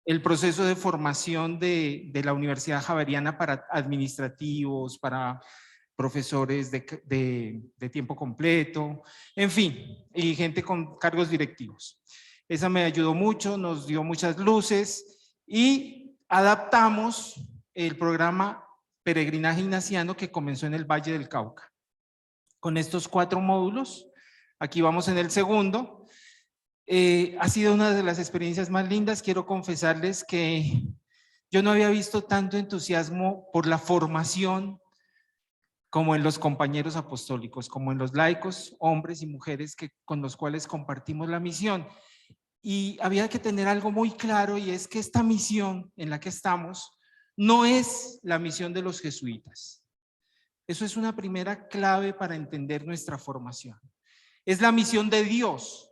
el proceso de formación de la Universidad Javeriana para administrativos, para profesores de tiempo completo, en fin, y gente con cargos directivos. Esa me ayudó mucho, nos dio muchas luces y adaptamos el programa Peregrinaje Ignaciano que comenzó en el Valle del Cauca. Con estos 4 módulos, aquí vamos en el segundo. Ha sido una de las experiencias más lindas. Quiero confesarles que yo no había visto tanto entusiasmo por la formación como en los compañeros apostólicos, como en los laicos, hombres y mujeres con los cuales compartimos la misión. Y había que tener algo muy claro, y es que esta misión en la que estamos no es la misión de los jesuitas. Eso es una primera clave para entender nuestra formación. Es la misión de Dios,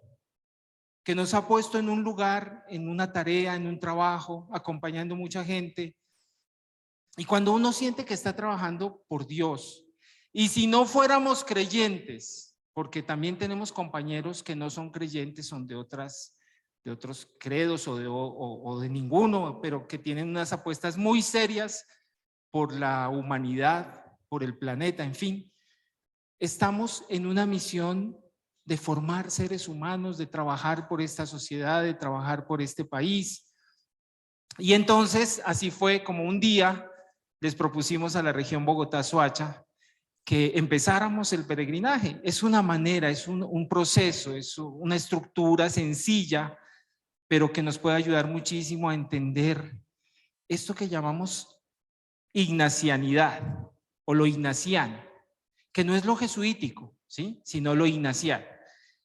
que nos ha puesto en un lugar, en una tarea, en un trabajo, acompañando mucha gente. Y cuando uno siente que está trabajando por Dios, y si no fuéramos creyentes, porque también tenemos compañeros que no son creyentes, son de otros credos o de ninguno, pero que tienen unas apuestas muy serias por la humanidad, por el planeta, en fin. Estamos en una misión de formar seres humanos, de trabajar por esta sociedad, de trabajar por este país. Y entonces, así fue como un día les propusimos a la región Bogotá-Soacha que empezáramos el peregrinaje. Es una manera, es un proceso, es una estructura sencilla, pero que nos puede ayudar muchísimo a entender esto que llamamos ignacianidad o lo ignaciano, que no es lo jesuítico, ¿sí?, sino lo ignaciano.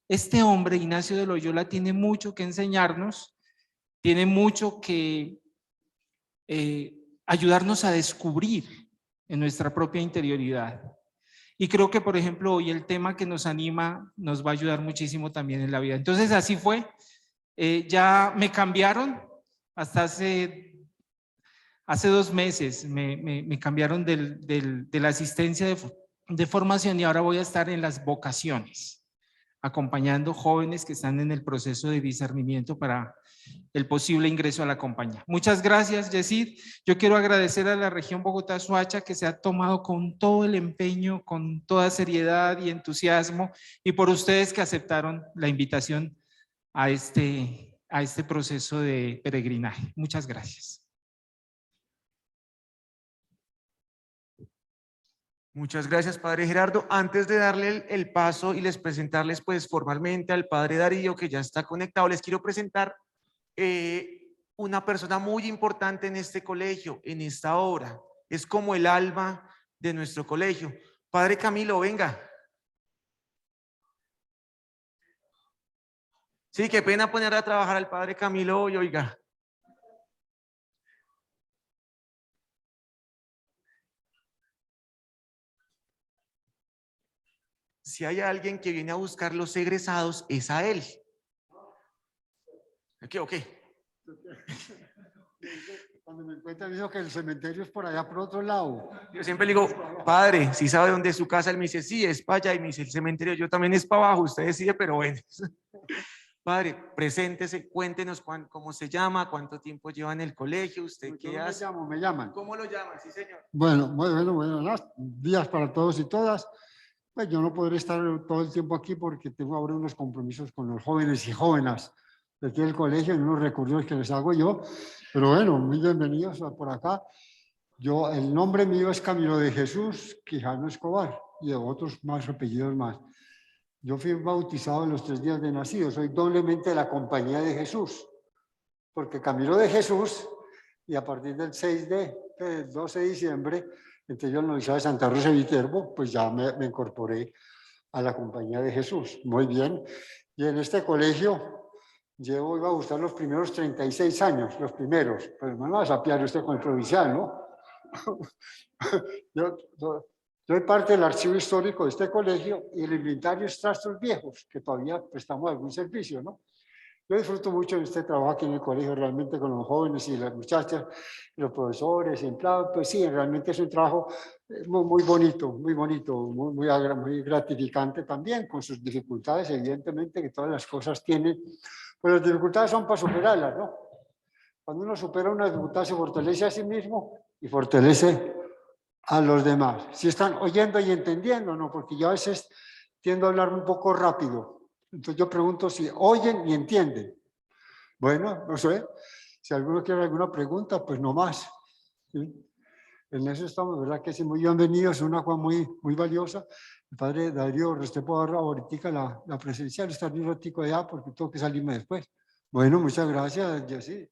Este hombre, Ignacio de Loyola, tiene mucho que enseñarnos, tiene mucho que ayudarnos a descubrir en nuestra propia interioridad. Y creo que, por ejemplo, hoy el tema que nos anima nos va a ayudar muchísimo también en la vida. Entonces, así fue. Ya me cambiaron hasta hace 2 meses, me cambiaron de la asistencia de formación, y ahora voy a estar en las vocaciones, acompañando jóvenes que están en el proceso de discernimiento para el posible ingreso a la compañía. Muchas gracias, Yesid. Yo quiero agradecer a la región Bogotá-Soacha, que se ha tomado con todo el empeño, con toda seriedad y entusiasmo, y por ustedes que aceptaron la invitación a este proceso de peregrinaje. Muchas gracias. Muchas gracias, Padre Gerardo. Antes de darle el paso y presentarles pues formalmente al Padre Darío, que ya está conectado, les quiero presentar una persona muy importante en este colegio, en esta obra. Es como el alma de nuestro colegio. Padre Camilo, venga. Sí, qué pena poner a trabajar al Padre Camilo hoy, oiga. Si hay alguien que viene a buscar los egresados, es a él. Ok. Cuando me encuentran, digo que el cementerio es por allá, por otro lado. Yo siempre le digo, padre, si sabe dónde es su casa, él me dice, sí, es para allá, y me dice, el cementerio, yo también es para abajo, usted decide, pero bueno. Padre, preséntese, cuéntenos cómo se llama, cuánto tiempo lleva en el colegio, usted qué hace. Me llaman. ¿Cómo lo llaman? Sí, señor. Bueno, buenos días para todos y todas. Pues yo no podré estar todo el tiempo aquí porque tengo ahora unos compromisos con los jóvenes y jóvenes de aquí del colegio, en unos recorridos que les hago yo. Pero bueno, muy bienvenidos por acá. El nombre mío es Camilo de Jesús Quijano Escobar, y de otros más apellidos más. Yo fui bautizado en los 3 días de nacido, soy doblemente de la Compañía de Jesús, porque Camilo de Jesús, y a partir del 12 de diciembre, entonces yo en la Universidad de Santa Rosa de Viterbo, pues ya me incorporé a la Compañía de Jesús. Muy bien. Y en este colegio iba a gustar los primeros 36 años, los primeros, pero me va a sapear usted con el provincial, ¿no? Yo soy parte del archivo histórico de este colegio y el inventario es trastos viejos, que todavía prestamos algún servicio, ¿no? Yo disfruto mucho de este trabajo aquí en el colegio, realmente con los jóvenes y las muchachas, los profesores, empleados, pues sí, realmente es un trabajo muy bonito, muy gratificante también, con sus dificultades, evidentemente, que todas las cosas tienen, pues las dificultades son para superarlas, ¿no? Cuando uno supera una dificultad se fortalece a sí mismo y fortalece a los demás. Si están oyendo y entendiendo, ¿no? Porque yo a veces tiendo a hablar un poco rápido. Entonces yo pregunto si oyen y entienden. Bueno, no sé. Si alguno quiere alguna pregunta, pues no más. ¿Sí? En eso estamos, ¿verdad? Que sí, muy bienvenidos. Es una cosa muy valiosa. El padre Darío Restrepo Barra, ahorita la presencial, está un ratico allá porque tengo que salirme después. Bueno, muchas gracias, Jessy.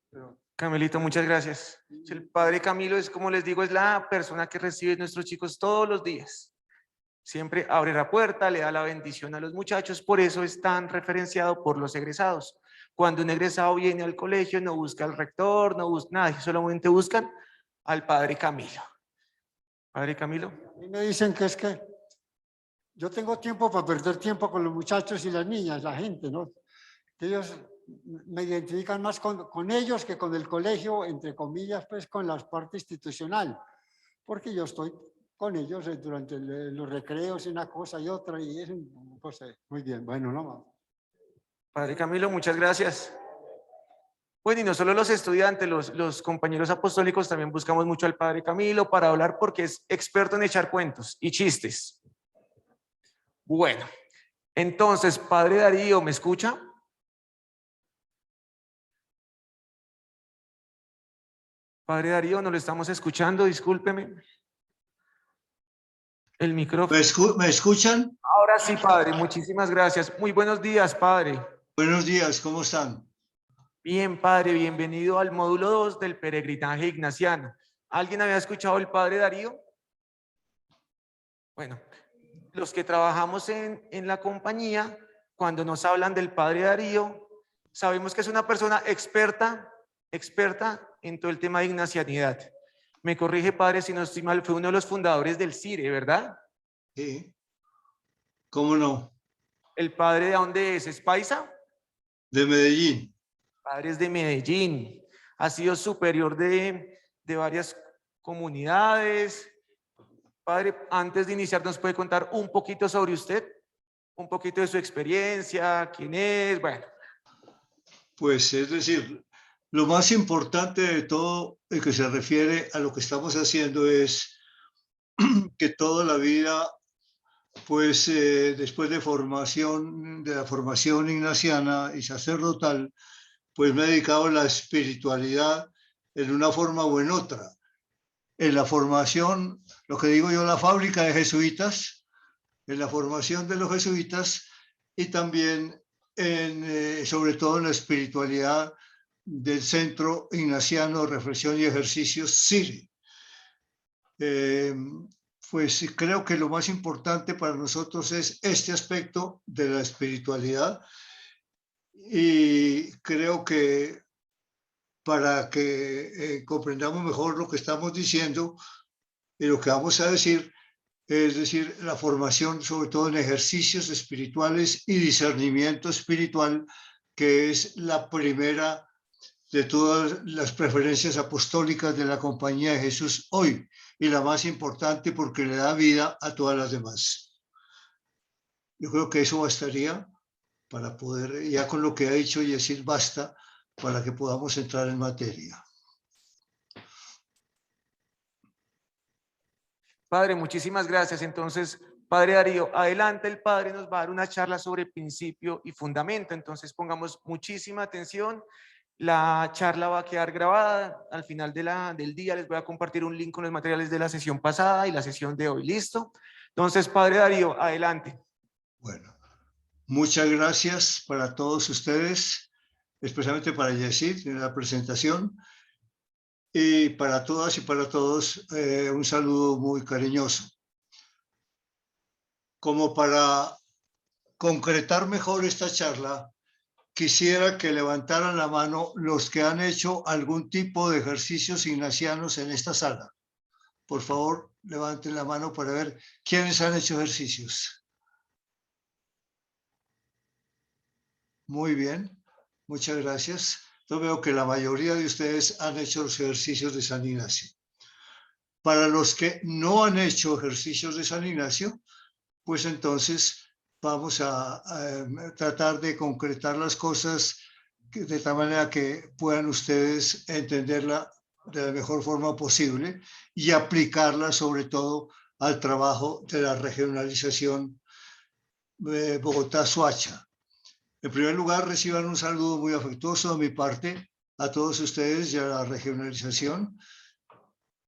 Camilito, muchas gracias. El padre Camilo es, como les digo, es la persona que recibe a nuestros chicos todos los días. Siempre abre la puerta, le da la bendición a los muchachos, por eso es tan referenciado por los egresados. Cuando un egresado viene al colegio, no busca al rector, no busca nada, solamente buscan al padre Camilo. Padre Camilo. A mí me dicen que es que yo tengo tiempo para perder tiempo con los muchachos y las niñas, la gente, ¿no? Que ellos me identifican más con ellos que con el colegio, entre comillas, pues con la parte institucional, porque yo estoy con ellos durante los recreos, una cosa y otra, y es una cosa muy bien. Bueno, no más. Padre Camilo, muchas gracias. Bueno, y no solo los estudiantes, los compañeros apostólicos también buscamos mucho al padre Camilo para hablar porque es experto en echar cuentos y chistes. Bueno, entonces, padre Darío, ¿me escucha? Padre Darío, no lo estamos escuchando, discúlpeme. El micrófono. ¿Me escuchan? Ahora sí, padre, muchísimas gracias. Muy buenos días, padre. Buenos días, ¿cómo están? Bien, padre, bienvenido al módulo 2 del peregrinaje ignaciano. ¿Alguien había escuchado el padre Darío? Bueno, los que trabajamos en la compañía, cuando nos hablan del padre Darío, sabemos que es una persona experta en todo el tema de ignacianidad. Me corrige, padre, si no estoy mal, fue uno de los fundadores del CIRE, ¿verdad? Sí. ¿Cómo no? ¿El padre de dónde es? ¿Es paisa? De Medellín. Padre es de Medellín. Ha sido superior de varias comunidades. Padre, antes de iniciar, ¿nos puede contar un poquito sobre usted? Un poquito de su experiencia, quién es, bueno. Pues es decir, lo más importante de todo que se refiere a lo que estamos haciendo es que toda la vida, pues después de la formación ignaciana y sacerdotal, pues me he dedicado a la espiritualidad en una forma o en otra. En la formación, lo que digo yo, la fábrica de jesuitas, en la formación de los jesuitas y también sobre todo en la espiritualidad del Centro Ignaciano de Reflexión y Ejercicios, CIRE. Pues creo que lo más importante para nosotros es este aspecto de la espiritualidad y creo que para que comprendamos mejor lo que estamos diciendo y lo que vamos a decir, es decir, la formación sobre todo en ejercicios espirituales y discernimiento espiritual, que es la primera de todas las preferencias apostólicas de la Compañía de Jesús hoy, y la más importante porque le da vida a todas las demás. Yo creo que eso bastaría para poder, ya con lo que ha dicho y decir basta, para que podamos entrar en materia. Padre, muchísimas gracias. Entonces, padre Darío, adelante, el padre nos va a dar una charla sobre principio y fundamento. Entonces, pongamos muchísima atención. La charla va a quedar grabada. Al final del día les voy a compartir un link con los materiales de la sesión pasada y la sesión de hoy. ¿Listo? Entonces, padre Darío, adelante. Bueno, muchas gracias para todos ustedes, especialmente para Yesid en la presentación. Y para todas y para todos, un saludo muy cariñoso. Como para concretar mejor esta charla, quisiera que levantaran la mano los que han hecho algún tipo de ejercicios ignacianos en esta sala. Por favor, levanten la mano para ver quiénes han hecho ejercicios. Muy bien, muchas gracias. Yo veo que la mayoría de ustedes han hecho los ejercicios de San Ignacio. Para los que no han hecho ejercicios de San Ignacio, pues entonces vamos a tratar de concretar las cosas de tal manera que puedan ustedes entenderla de la mejor forma posible y aplicarla sobre todo al trabajo de la regionalización Bogotá-Soacha. En primer lugar, reciban un saludo muy afectuoso de mi parte a todos ustedes y a la regionalización,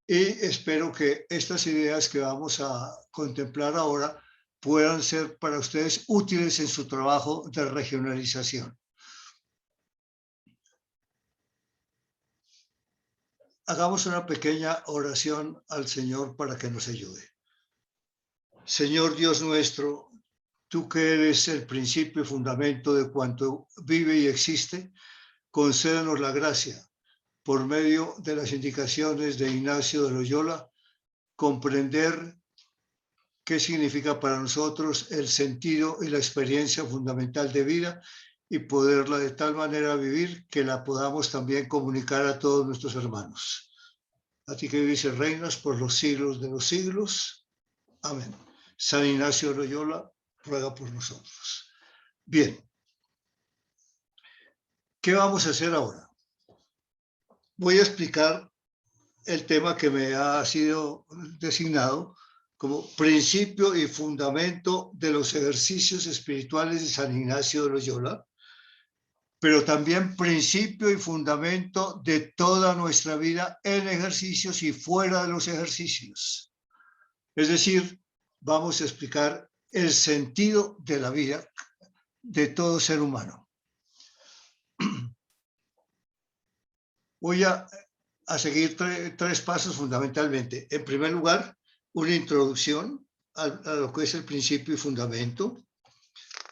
y espero que estas ideas que vamos a contemplar ahora puedan ser para ustedes útiles en su trabajo de regionalización. Hagamos una pequeña oración al Señor para que nos ayude. Señor Dios nuestro, tú que eres el principio y fundamento de cuanto vive y existe, concédenos la gracia, por medio de las indicaciones de Ignacio de Loyola, comprender qué significa para nosotros el sentido y la experiencia fundamental de vida y poderla de tal manera vivir que la podamos también comunicar a todos nuestros hermanos. A ti que vives y reinas por los siglos de los siglos. Amén. San Ignacio de Loyola ruega por nosotros. Bien. ¿Qué vamos a hacer ahora? Voy a explicar el tema que me ha sido designado como principio y fundamento de los ejercicios espirituales de San Ignacio de Loyola, pero también principio y fundamento de toda nuestra vida en ejercicios y fuera de los ejercicios. Es decir, vamos a explicar el sentido de la vida de todo ser humano. Voy a seguir tres pasos fundamentalmente. En primer lugar, una introducción a lo que es el principio y fundamento.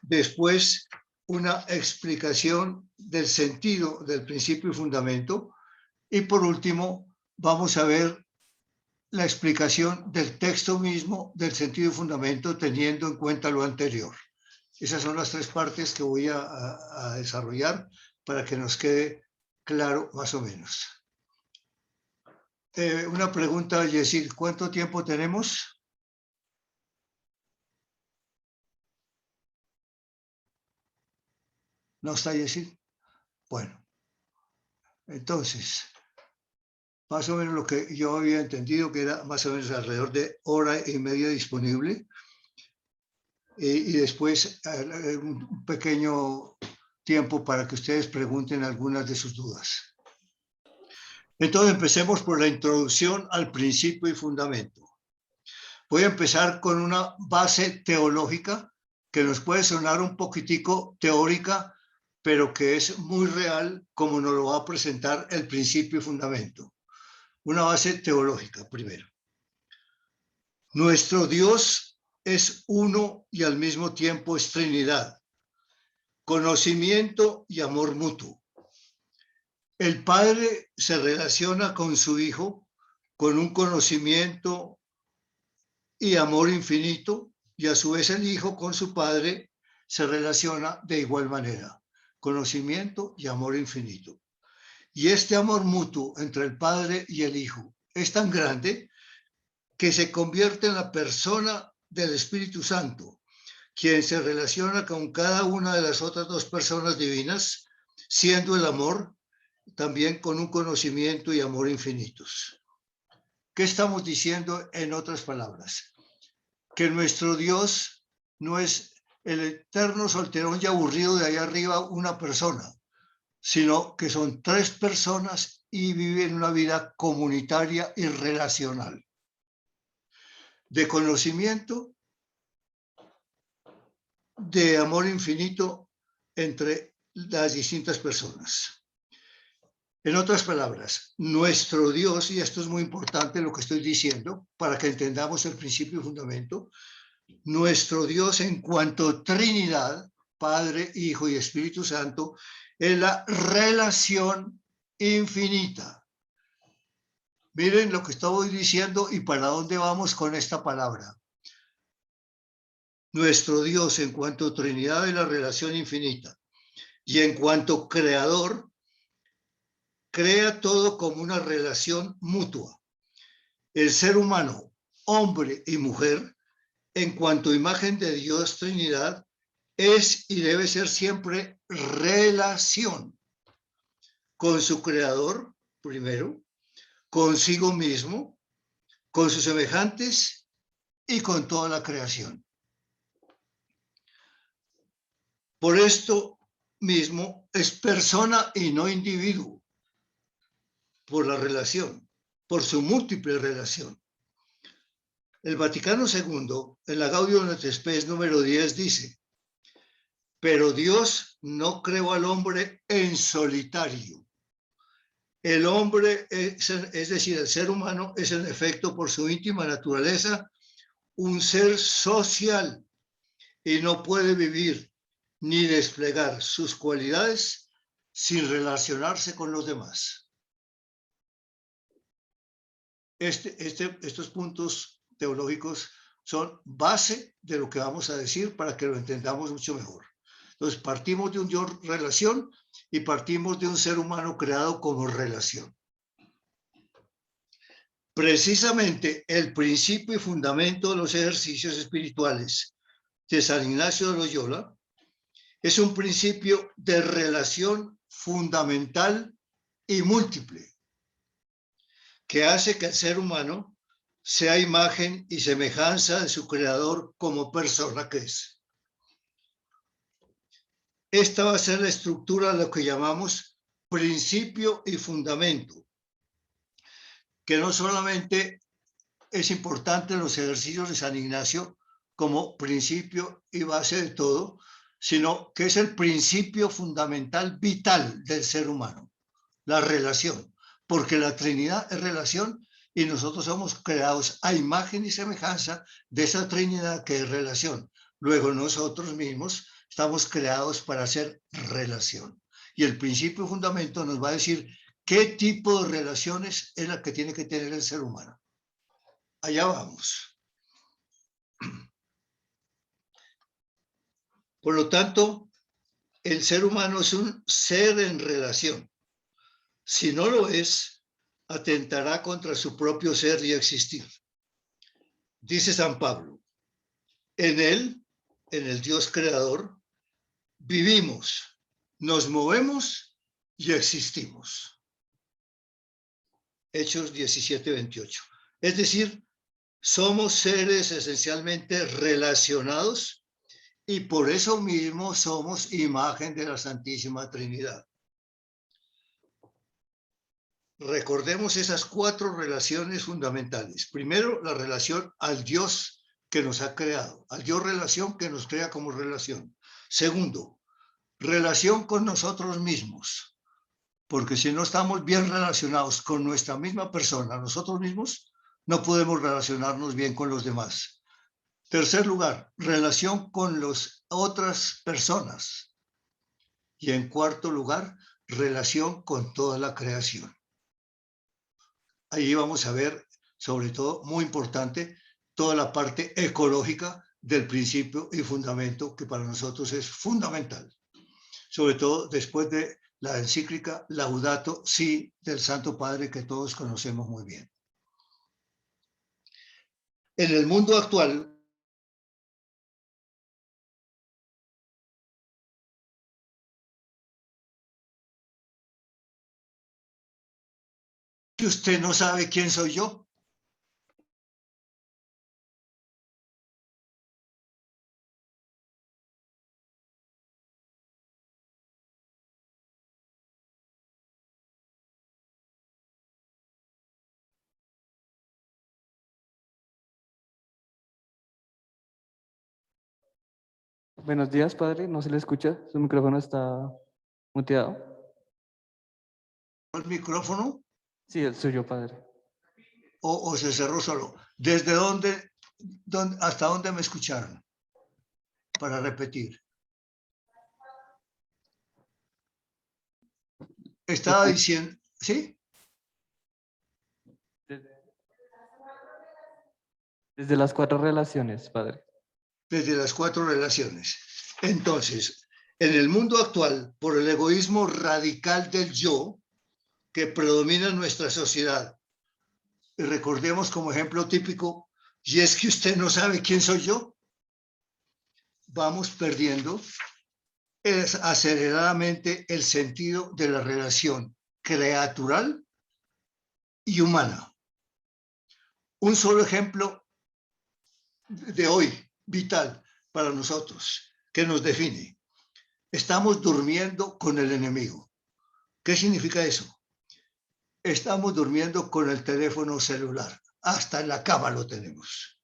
Después, una explicación del sentido del principio y fundamento. Y por último, vamos a ver la explicación del texto mismo del sentido y fundamento teniendo en cuenta lo anterior. Esas son las tres partes que voy a desarrollar para que nos quede claro más o menos. Una pregunta, Yesid, ¿cuánto tiempo tenemos? ¿No está Yesid? Bueno, entonces, más o menos lo que yo había entendido que era más o menos alrededor de hora y media disponible, y después un pequeño tiempo para que ustedes pregunten algunas de sus dudas. Entonces empecemos por la introducción al principio y fundamento. Voy a empezar con una base teológica que nos puede sonar un poquitico teórica, pero que es muy real como nos lo va a presentar el principio y fundamento. Una base teológica primero. Nuestro Dios es uno y al mismo tiempo es Trinidad, conocimiento y amor mutuo. El Padre se relaciona con su Hijo con un conocimiento y amor infinito, y a su vez el Hijo con su Padre se relaciona de igual manera, conocimiento y amor infinito. Y este amor mutuo entre el Padre y el Hijo es tan grande que se convierte en la persona del Espíritu Santo, quien se relaciona con cada una de las otras dos personas divinas, siendo el amor también con un conocimiento y amor infinitos. ¿Qué estamos diciendo en otras palabras? Que nuestro Dios no es el eterno solterón y aburrido de allá arriba una persona, sino que son tres personas y viven una vida comunitaria y relacional, de conocimiento, de amor infinito entre las distintas personas. En otras palabras, nuestro Dios, y esto es muy importante lo que estoy diciendo, para que entendamos el principio y fundamento, nuestro Dios en cuanto a Trinidad, Padre, Hijo y Espíritu Santo, es la relación infinita. Miren lo que estoy diciendo y para dónde vamos con esta palabra. Nuestro Dios en cuanto a Trinidad es la relación infinita, y en cuanto creador, crea todo como una relación mutua. El ser humano, hombre y mujer, en cuanto a imagen de Dios Trinidad, es y debe ser siempre relación. con su creador, primero, consigo mismo, con sus semejantes y con toda la creación. Por esto mismo es persona y no individuo, por la relación, por su múltiple relación. El Vaticano II, en la Gaudium et Spes número 10, dice: pero Dios no creó al hombre en solitario. El hombre, es decir, el ser humano, es en efecto, por su íntima naturaleza, un ser social y no puede vivir ni desplegar sus cualidades sin relacionarse con los demás. Estos puntos teológicos son base de lo que vamos a decir para que lo entendamos mucho mejor. Entonces, partimos de un yo relación y partimos de un ser humano creado como relación. Precisamente el principio y fundamento de los ejercicios espirituales de San Ignacio de Loyola es un principio de relación fundamental y múltiple, que hace que el ser humano sea imagen y semejanza de su creador como persona que es. Esta va a ser la estructura de lo que llamamos principio y fundamento, que no solamente es importante en los ejercicios de San Ignacio como principio y base de todo, sino que es el principio fundamental vital del ser humano, la relación, porque la Trinidad es relación y nosotros somos creados a imagen y semejanza de esa Trinidad que es relación. Luego nosotros mismos estamos creados para hacer relación. Y el principio fundamento nos va a decir qué tipo de relaciones es la que tiene que tener el ser humano. Allá vamos. Por lo tanto, el ser humano es un ser en relación. Si no lo es, atentará contra su propio ser y existir. Dice San Pablo: en él, en el Dios creador, vivimos, nos movemos y existimos. Hechos 17:28. Es decir, somos seres esencialmente relacionados y por eso mismo somos imagen de la Santísima Trinidad. Recordemos esas 4 relaciones fundamentales. Primero, la relación al Dios que nos ha creado, al Dios relación que nos crea como relación. Segundo, relación con nosotros mismos, porque si no estamos bien relacionados con nuestra misma persona, nosotros mismos, no podemos relacionarnos bien con los demás. Tercer lugar, relación con las otras personas. Y en cuarto lugar, relación con toda la creación. Ahí vamos a ver, sobre todo, muy importante, toda la parte ecológica del principio y fundamento que para nosotros es fundamental. Sobre todo después de la encíclica Laudato Si del Santo Padre que todos conocemos muy bien. En el mundo actual, que usted no sabe quién soy yo. Buenos días, padre. ¿No se le escucha? Su micrófono está muteado. ¿El micrófono Sí, el suyo, padre. o se cerró solo? ¿Desde dónde, hasta dónde me escucharon? Para repetir. Estaba diciendo, ¿sí? Desde las 4 relaciones, padre. Desde las 4 relaciones. Entonces, en el mundo actual, por el egoísmo radical del yo que predomina en nuestra sociedad, y recordemos como ejemplo típico, y es que usted no sabe quién soy yo, vamos perdiendo aceleradamente el sentido de la relación creatural y humana. Un solo ejemplo de hoy, vital para nosotros, que nos define. Estamos durmiendo con el enemigo. ¿Qué significa eso? Estamos durmiendo con el teléfono celular. Hasta en la cama lo tenemos.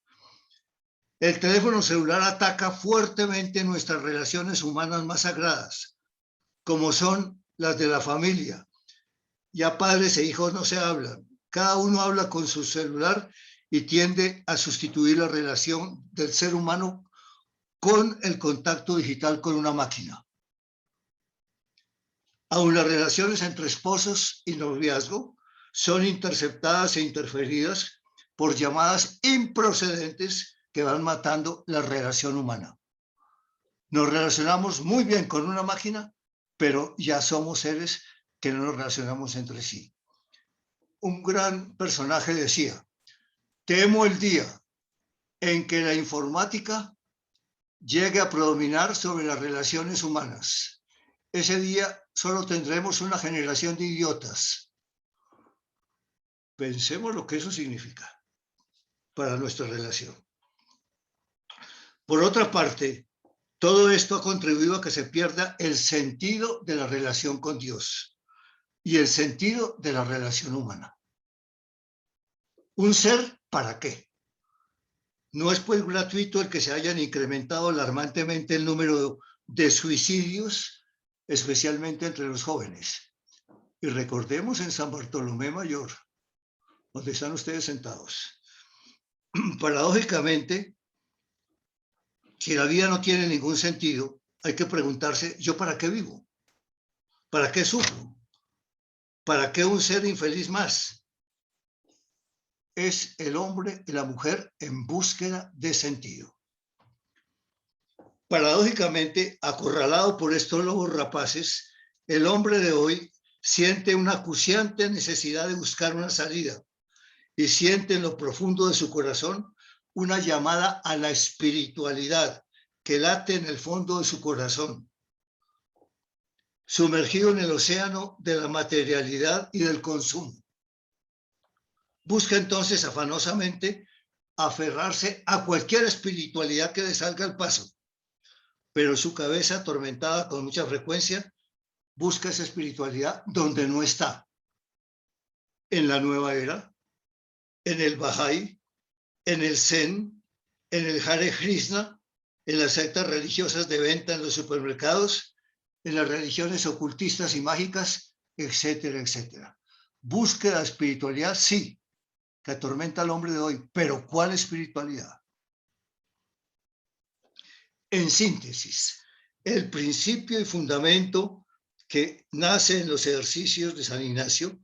El teléfono celular ataca fuertemente nuestras relaciones humanas más sagradas, como son las de la familia. Ya padres e hijos no se hablan. Cada uno habla con su celular y tiende a sustituir la relación del ser humano con el contacto digital con una máquina. Aún las relaciones entre esposos y noviazgo son interceptadas e interferidas por llamadas improcedentes que van matando la relación humana. Nos relacionamos muy bien con una máquina, pero ya somos seres que no nos relacionamos entre sí. Un gran personaje decía: temo el día en que la informática llegue a predominar sobre las relaciones humanas. Ese día solo tendremos una generación de idiotas. Pensemos lo que eso significa para nuestra relación. Por otra parte, todo esto ha contribuido a que se pierda el sentido de la relación con Dios y el sentido de la relación humana. ¿Un ser para qué? No es pues gratuito el que se hayan incrementado alarmantemente el número de suicidios, especialmente entre los jóvenes. Y recordemos en San Bartolomé Mayor, donde están ustedes sentados. Paradójicamente, si la vida no tiene ningún sentido, hay que preguntarse: ¿yo para qué vivo? ¿Para qué sufro? ¿Para qué un ser infeliz más? Es el hombre y la mujer en búsqueda de sentido. Paradójicamente, acorralado por estos lobos rapaces, el hombre de hoy siente una acuciante necesidad de buscar una salida y siente en lo profundo de su corazón una llamada a la espiritualidad que late en el fondo de su corazón. Sumergido en el océano de la materialidad y del consumo. Busca entonces afanosamente aferrarse a cualquier espiritualidad que le salga al paso, pero su cabeza, atormentada con mucha frecuencia, busca esa espiritualidad donde no está. En la nueva era, en el Bahá'í, en el Zen, en el Hare Krishna, en las sectas religiosas de venta en los supermercados, en las religiones ocultistas y mágicas, etcétera, etcétera. Búsqueda de espiritualidad, sí, que atormenta al hombre de hoy, pero ¿cuál espiritualidad? En síntesis, el principio y fundamento que nace en los ejercicios de San Ignacio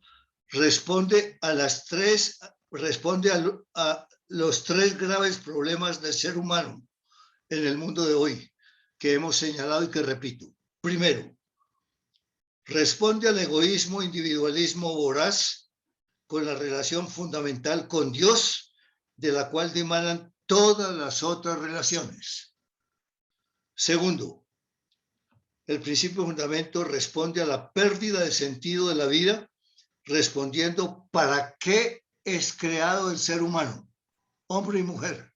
responde a los tres graves problemas del ser humano en el mundo de hoy, que hemos señalado y que repito. Primero, responde al egoísmo, individualismo voraz con la relación fundamental con Dios, de la cual dimanan todas las otras relaciones. Segundo, el principio fundamento responde a la pérdida de sentido de la vida, respondiendo ¿para qué es creado el ser humano, hombre y mujer?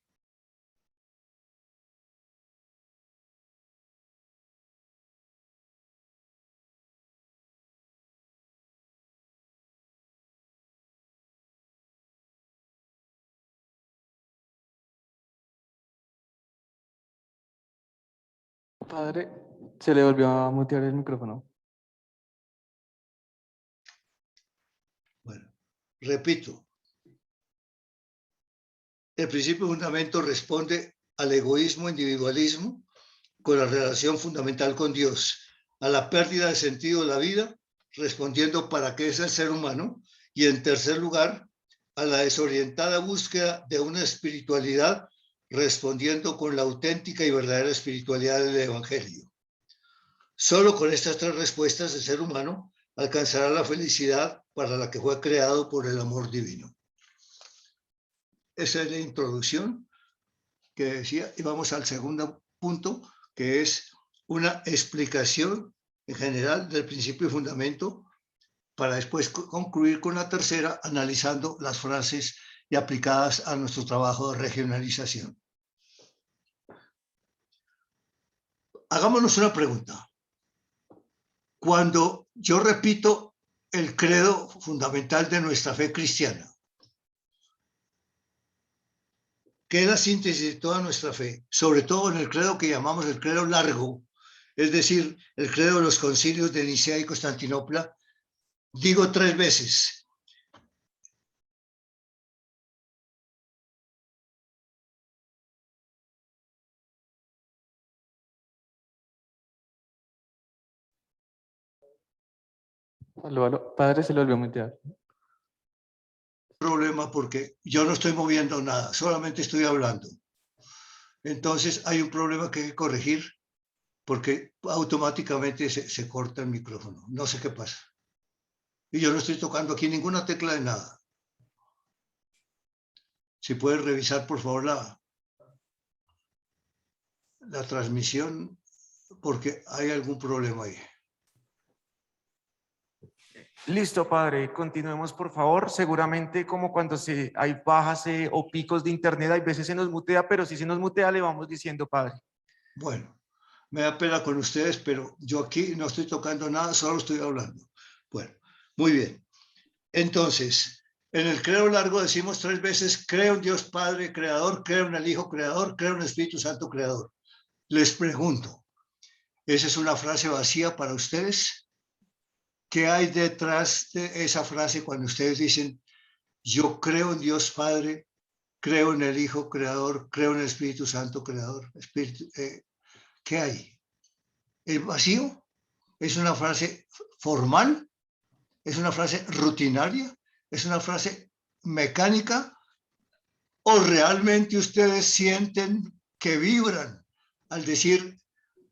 Padre, se le volvió a mutear el micrófono. Bueno, repito, el principio fundamento responde al egoísmo, individualismo, con la relación fundamental con Dios, a la pérdida de sentido de la vida, respondiendo ¿para qué es el ser humano? Y en tercer lugar, a la desorientada búsqueda de una espiritualidad, respondiendo con la auténtica y verdadera espiritualidad del Evangelio. Solo con estas tres respuestas el ser humano alcanzará la felicidad para la que fue creado por el amor divino. Esa es la introducción que decía, y vamos al segundo punto, que es una explicación en general del principio y fundamento para después concluir con la tercera, analizando las frases y aplicadas a nuestro trabajo de regionalización. Hagámonos una pregunta. Cuando yo repito el credo fundamental de nuestra fe cristiana, que es la síntesis de toda nuestra fe, sobre todo en el credo que llamamos el credo largo, es decir, el credo de los concilios de Nicea y Constantinopla, digo 3 veces. Aló, aló. Padre, se lo volvió a mutear. Problema porque yo no estoy moviendo nada, solamente estoy hablando. Entonces hay un problema que hay que corregir porque automáticamente se corta el micrófono. No sé qué pasa. Y yo no estoy tocando aquí ninguna tecla de nada. Si puedes revisar, por favor, la transmisión, porque hay algún problema ahí. Listo, padre. Continuemos, por favor. Seguramente como cuando hay bajas o picos de internet, hay veces se nos mutea, pero si se nos mutea, le vamos diciendo, padre. Bueno, me da pena con ustedes, pero yo aquí no estoy tocando nada, solo estoy hablando. Bueno, muy bien. Entonces, en el credo largo decimos 3 veces, creo en Dios Padre Creador, creo en el Hijo Creador, creo en el Espíritu Santo Creador. Les pregunto, ¿esa es una frase vacía para ustedes? ¿Qué hay detrás de esa frase cuando ustedes dicen, yo creo en Dios Padre, creo en el Hijo Creador, creo en el Espíritu Santo Creador? ¿Qué hay? ¿Es vacío? ¿Es una frase formal? ¿Es una frase rutinaria? ¿Es una frase mecánica? ¿O realmente ustedes sienten que vibran al decir,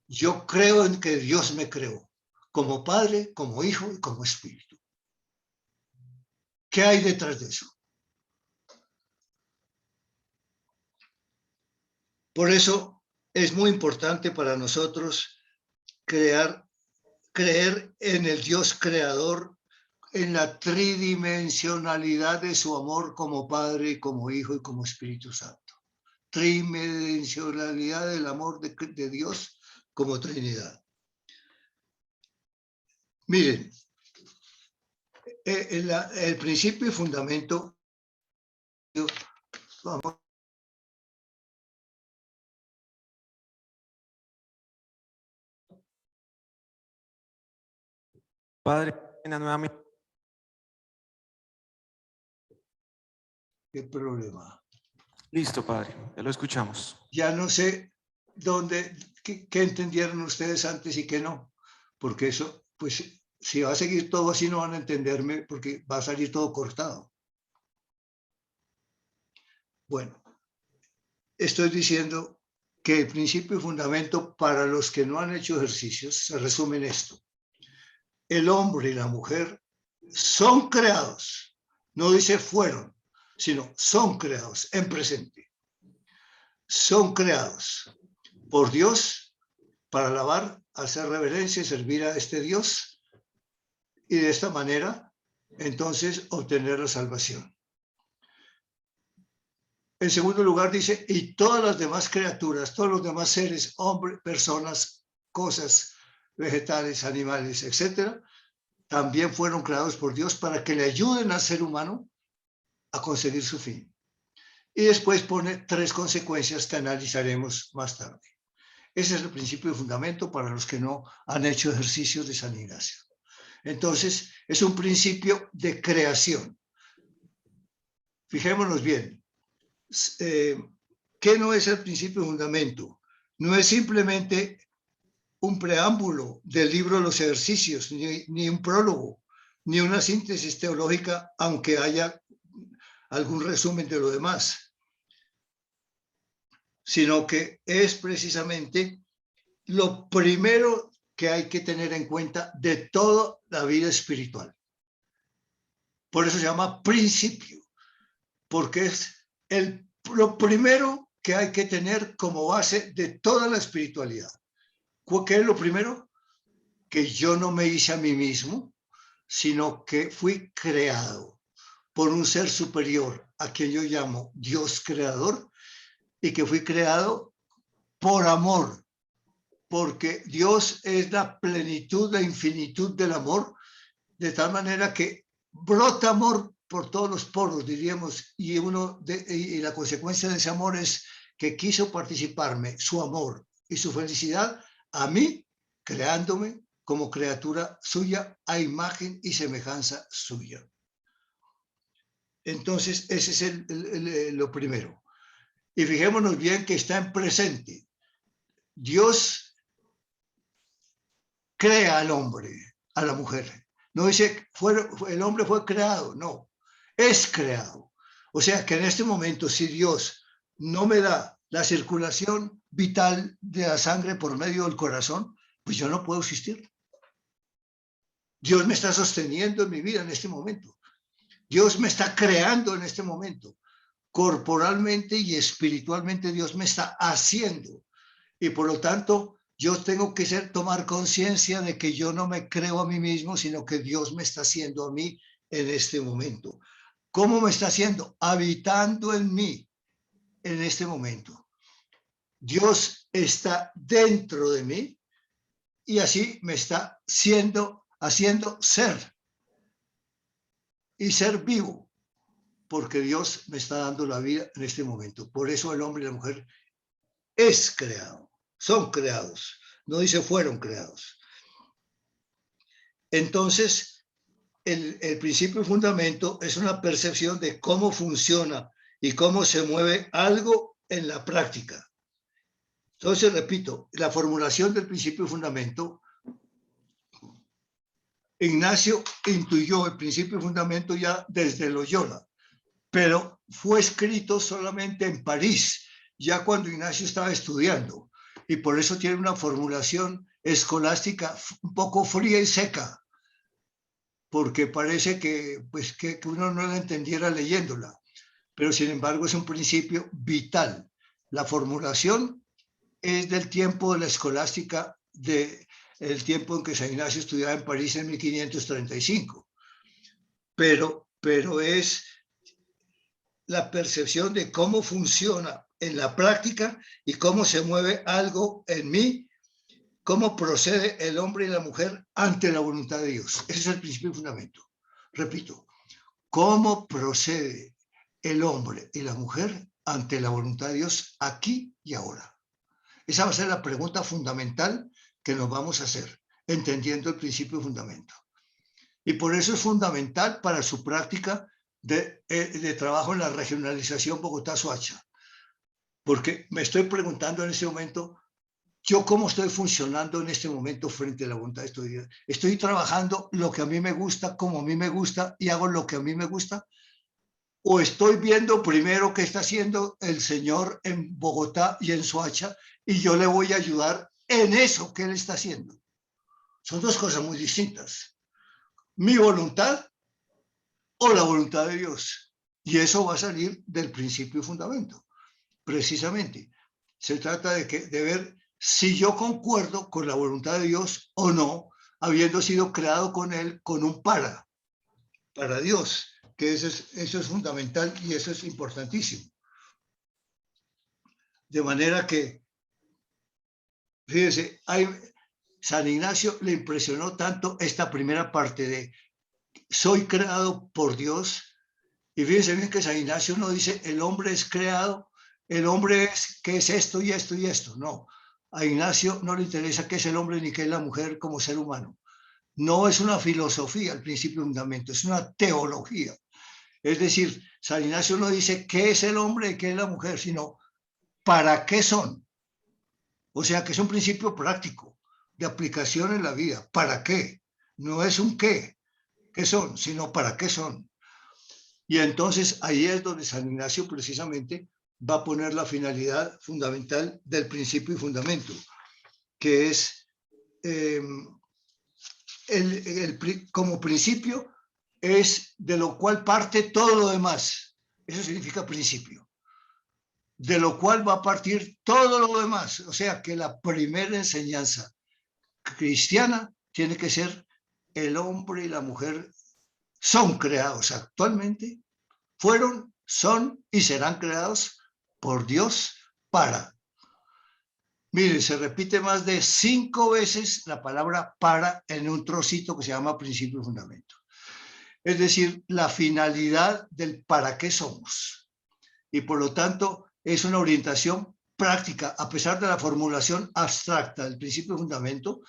yo creo en que Dios me creó, como Padre, como Hijo y como Espíritu? ¿Qué hay detrás de eso? Por eso es muy importante para nosotros creer en el Dios creador, en la tridimensionalidad de su amor como Padre, como Hijo y como Espíritu Santo. Tridimensionalidad del amor de Dios como Trinidad. Miren, el principio y fundamento, vamos, Padre, nuevamente. ¿qué problema? Listo, padre, ya lo escuchamos. Ya no sé qué entendieron ustedes antes y qué no, porque eso, pues, si va a seguir todo así no van a entenderme porque va a salir todo cortado. Bueno, estoy diciendo que el principio y fundamento para los que no han hecho ejercicios se resume en esto. El hombre y la mujer son creados, no dice fueron, sino son creados en presente. Son creados por Dios para alabar, hacer reverencia y servir a este Dios y de esta manera entonces obtener la salvación. En segundo lugar dice, y todas las demás criaturas, todos los demás seres, hombres, personas, cosas, vegetales, animales, etcétera, también fueron creados por Dios para que le ayuden al ser humano a conseguir su fin. Y después pone 3 consecuencias que analizaremos más tarde. Ese es el principio de fundamento para los que no han hecho ejercicios de San Ignacio. Entonces, es un principio de creación. Fijémonos bien. ¿Qué no es el principio de fundamento? No es simplemente un preámbulo del libro de los ejercicios, ni un prólogo, ni una síntesis teológica, aunque haya algún resumen de lo demás, sino que es precisamente lo primero que hay que tener en cuenta de toda la vida espiritual. Por eso se llama principio, porque es lo primero que hay que tener como base de toda la espiritualidad. ¿Qué es lo primero? Que yo no me hice a mí mismo, sino que fui creado por un ser superior, a quien yo llamo Dios creador, y que fui creado por amor, porque Dios es la plenitud, la infinitud del amor, de tal manera que brota amor por todos los poros, diríamos, y la consecuencia de ese amor es que quiso participarme su amor y su felicidad a mí, creándome como criatura suya a imagen y semejanza suya. Entonces, ese es lo primero. Y fijémonos bien que está en presente. Dios crea al hombre, a la mujer. No dice, el hombre fue creado, no, es creado. O sea que en este momento, si Dios no me da la circulación vital de la sangre por medio del corazón, pues yo no puedo existir. Dios me está sosteniendo en mi vida en este momento. Dios me está creando en este momento. Corporalmente y espiritualmente Dios me está haciendo. Y por lo tanto, yo tengo que tomar conciencia de que yo no me creo a mí mismo, sino que Dios me está haciendo a mí en este momento. ¿Cómo me está haciendo? Habitando en mí en este momento. Dios está dentro de mí y así me está haciendo ser y ser vivo, porque Dios me está dando la vida en este momento. Por eso el hombre y la mujer es creado, son creados, no dice fueron creados. Entonces, el principio y fundamento es una percepción de cómo funciona y cómo se mueve algo en la práctica. Entonces, repito, la formulación del principio y fundamento, Ignacio intuyó el principio y fundamento ya desde Loyola, pero fue escrito solamente en París, ya cuando Ignacio estaba estudiando, y por eso tiene una formulación escolástica un poco fría y seca, porque parece que uno no la entendiera leyéndola, pero sin embargo es un principio vital. La formulación es del tiempo de la escolástica, del tiempo en que San Ignacio estudiaba en París en 1535, pero es la percepción de cómo funciona en la práctica y cómo se mueve algo en mí, cómo procede el hombre y la mujer ante la voluntad de Dios. Ese es el principio y fundamento. Repito, ¿cómo procede el hombre y la mujer ante la voluntad de Dios aquí y ahora? Esa va a ser la pregunta fundamental que nos vamos a hacer, entendiendo el principio y fundamento. Y por eso es fundamental para su práctica de trabajo en la regionalización Bogotá-Soacha. Porque me estoy preguntando en este momento, ¿yo cómo estoy funcionando en este momento frente a la voluntad de Dios? ¿Estoy trabajando lo que a mí me gusta, como a mí me gusta, y hago lo que a mí me gusta? ¿O estoy viendo primero qué está haciendo el Señor en Bogotá y en Soacha, y yo le voy a ayudar en eso que Él está haciendo? Son dos cosas muy distintas. Mi voluntad o la voluntad de Dios. Y eso va a salir del principio y fundamento. Precisamente, se trata de ver si yo concuerdo con la voluntad de Dios o no, habiendo sido creado con Él, con un para Dios, que eso es fundamental y eso es importantísimo. De manera que, fíjense, San Ignacio le impresionó tanto esta primera parte de soy creado por Dios. Y fíjense bien que San Ignacio no dice el hombre es creado, el hombre es que es esto y esto y esto. No, a Ignacio no le interesa qué es el hombre ni qué es la mujer como ser humano. No es una filosofía el principio de fundamento, es una teología. Es decir, San Ignacio no dice qué es el hombre y qué es la mujer, sino para qué son. O sea que es un principio práctico de aplicación en la vida. ¿Para qué? No es un qué son, sino para qué son. Y entonces ahí es donde San Ignacio precisamente va a poner la finalidad fundamental del principio y fundamento, que es como principio es de lo cual parte todo lo demás. Eso significa principio. De lo cual va a partir todo lo demás. O sea que la primera enseñanza cristiana tiene que ser el hombre y la mujer son creados actualmente, fueron, son y serán creados por Dios para. Mire, se repite más de 5 veces la palabra para en un trocito que se llama principio y fundamento. Es decir, la finalidad del para qué somos. Y por lo tanto, es una orientación práctica, a pesar de la formulación abstracta del principio y fundamento,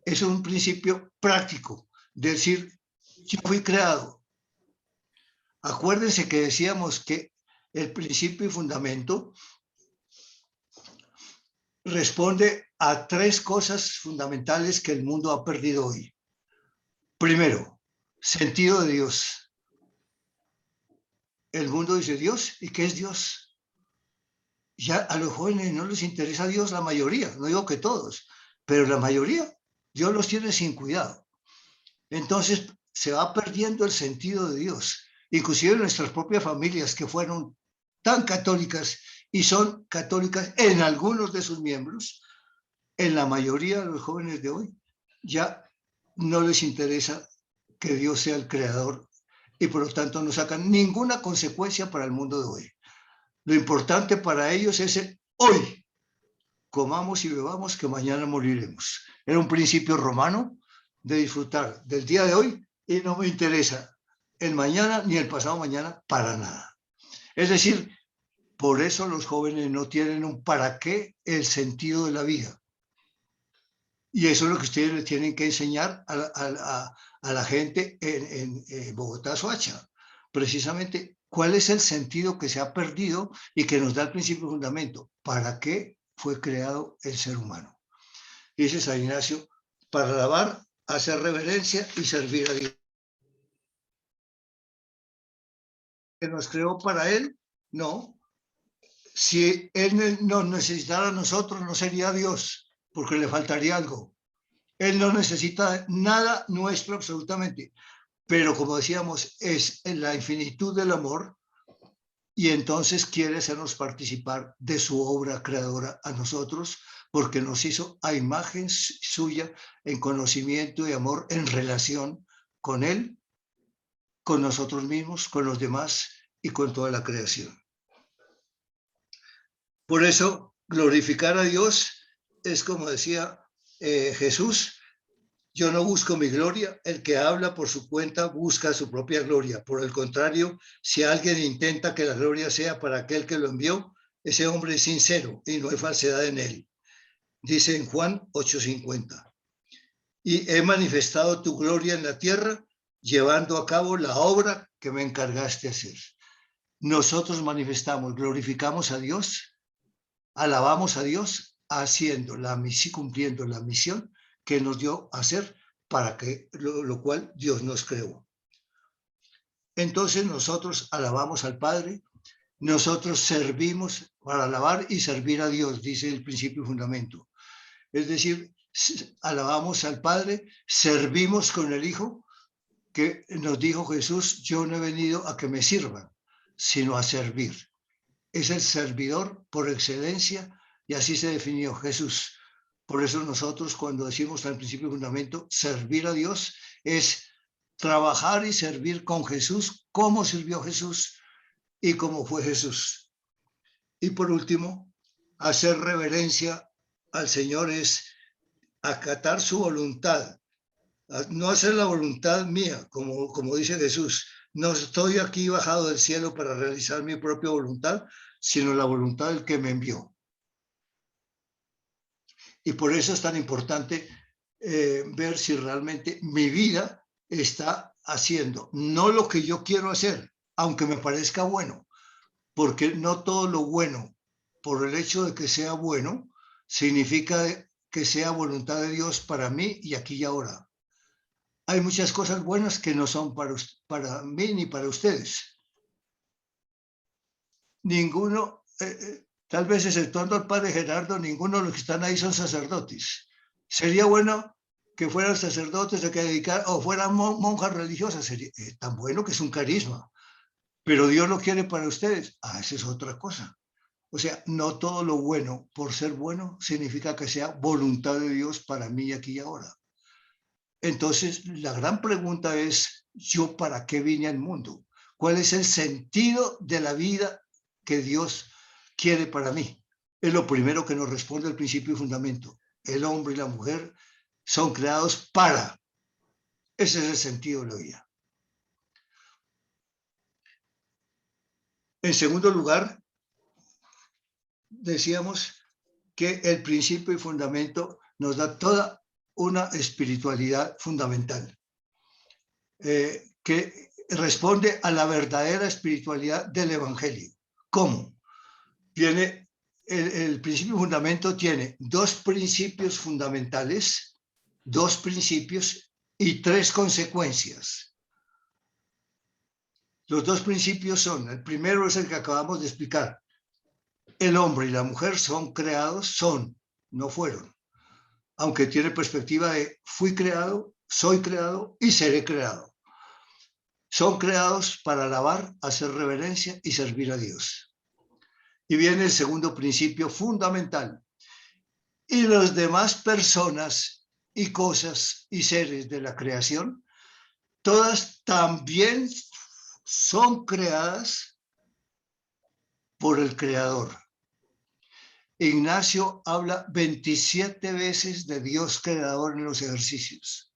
es un principio práctico, de decir, yo fui creado. Acuérdense que decíamos que el principio y fundamento responde a 3 cosas fundamentales que el mundo ha perdido hoy. Primero, sentido de Dios. El mundo dice Dios, ¿y qué es Dios? Ya a los jóvenes no les interesa Dios, la mayoría, no digo que todos, pero la mayoría, Dios los tiene sin cuidado. Entonces se va perdiendo el sentido de Dios. Inclusive nuestras propias familias que fueron tan católicas y son católicas en algunos de sus miembros, en la mayoría de los jóvenes de hoy ya no les interesa que Dios sea el creador y por lo tanto no sacan ninguna consecuencia para el mundo de hoy. Lo importante para ellos es el hoy. Comamos y bebamos que mañana moriremos. Era un principio romano de disfrutar del día de hoy y no me interesa el mañana ni el pasado mañana para nada. Es decir, por eso los jóvenes no tienen un para qué el sentido de la vida. Y eso es lo que ustedes le tienen que enseñar a la gente en Bogotá, Soacha. Precisamente, ¿cuál es el sentido que se ha perdido y que nos da el principio fundamento? ¿Para qué fue creado el ser humano? Dice San Ignacio, para alabar, hacer reverencia y servir a Dios. ¿Que nos creó para Él? No. Si Él nos necesitara a nosotros, no sería Dios, porque le faltaría algo. Él no necesita nada nuestro absolutamente, pero como decíamos, es en la infinitud del amor y entonces quiere hacernos participar de su obra creadora a nosotros, porque nos hizo a imagen suya en conocimiento y amor en relación con Él, con nosotros mismos, con los demás y con toda la creación. Por eso, glorificar a Dios es como decía Jesús, yo no busco mi gloria, el que habla por su cuenta busca su propia gloria. Por el contrario, si alguien intenta que la gloria sea para aquel que lo envió, ese hombre es sincero y no hay falsedad en él. Dice en Juan 8:50. Y he manifestado tu gloria en la tierra, llevando a cabo la obra que me encargaste hacer. Nosotros manifestamos, glorificamos a Dios, alabamos a Dios, haciendo cumpliendo la misión que nos dio a hacer, para que lo cual Dios nos creó. Entonces nosotros alabamos al Padre, nosotros servimos para alabar y servir a Dios, dice el principio y fundamento. Es decir, alabamos al Padre, servimos con el Hijo, que nos dijo Jesús, yo no he venido a que me sirvan, sino a servir. Es el servidor por excelencia y así se definió Jesús. Por eso nosotros cuando decimos al principio y fundamento, servir a Dios es trabajar y servir con Jesús, como sirvió Jesús y como fue Jesús. Y por último, hacer reverencia al Señor es acatar su voluntad, no hacer la voluntad mía, como dice Jesús. No estoy aquí bajado del cielo para realizar mi propia voluntad, sino la voluntad del que me envió. Y por eso es tan importante ver si realmente mi vida está haciendo, no lo que yo quiero hacer, aunque me parezca bueno, porque no todo lo bueno, por el hecho de que sea bueno, significa que sea voluntad de Dios para mí y aquí y ahora. Hay muchas cosas buenas que no son para mí ni para ustedes. Ninguno, tal vez exceptuando al padre Gerardo, ninguno de los que están ahí son sacerdotes. Sería bueno que fueran sacerdotes que dedicar, o fueran monjas religiosas, sería tan bueno que es un carisma. Pero Dios lo quiere para ustedes. Esa es otra cosa. O sea, no todo lo bueno, por ser bueno, significa que sea voluntad de Dios para mí aquí y ahora. Entonces, la gran pregunta es, ¿yo para qué vine al mundo? ¿Cuál es el sentido de la vida que Dios quiere para mí? Es lo primero que nos responde el principio y fundamento. El hombre y la mujer son creados para. Ese es el sentido de la vida. En segundo lugar, decíamos que el principio y fundamento nos da toda una espiritualidad fundamental, que responde a la verdadera espiritualidad del Evangelio. ¿Cómo? Viene el principio y fundamento tiene dos principios fundamentales, dos principios y tres consecuencias. Los dos principios son, el primero es el que acabamos de explicar. El hombre y la mujer son creados, son, no fueron. Aunque tiene perspectiva de fui creado, soy creado y seré creado. Son creados para alabar, hacer reverencia y servir a Dios. Y viene el segundo principio fundamental. Y las demás personas y cosas y seres de la creación, todas también son creadas por el Creador. Ignacio habla 27 veces de Dios creador en los ejercicios.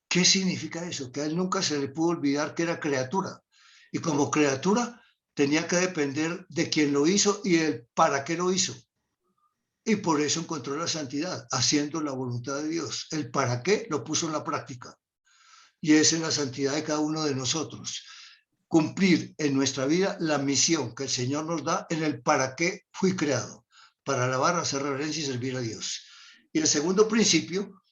¿Qué significa eso? Que a él nunca se le pudo olvidar que era criatura. Y como criatura tenía que depender de quién lo hizo y el para qué lo hizo. Y por eso encontró la santidad, haciendo la voluntad de Dios. El para qué lo puso en la práctica. Y esa es la santidad de cada uno de nosotros. Cumplir en nuestra vida la misión que el Señor nos da en el para qué fui creado. Para alabar, hacer reverencia y servir a Dios. Y el segundo principio,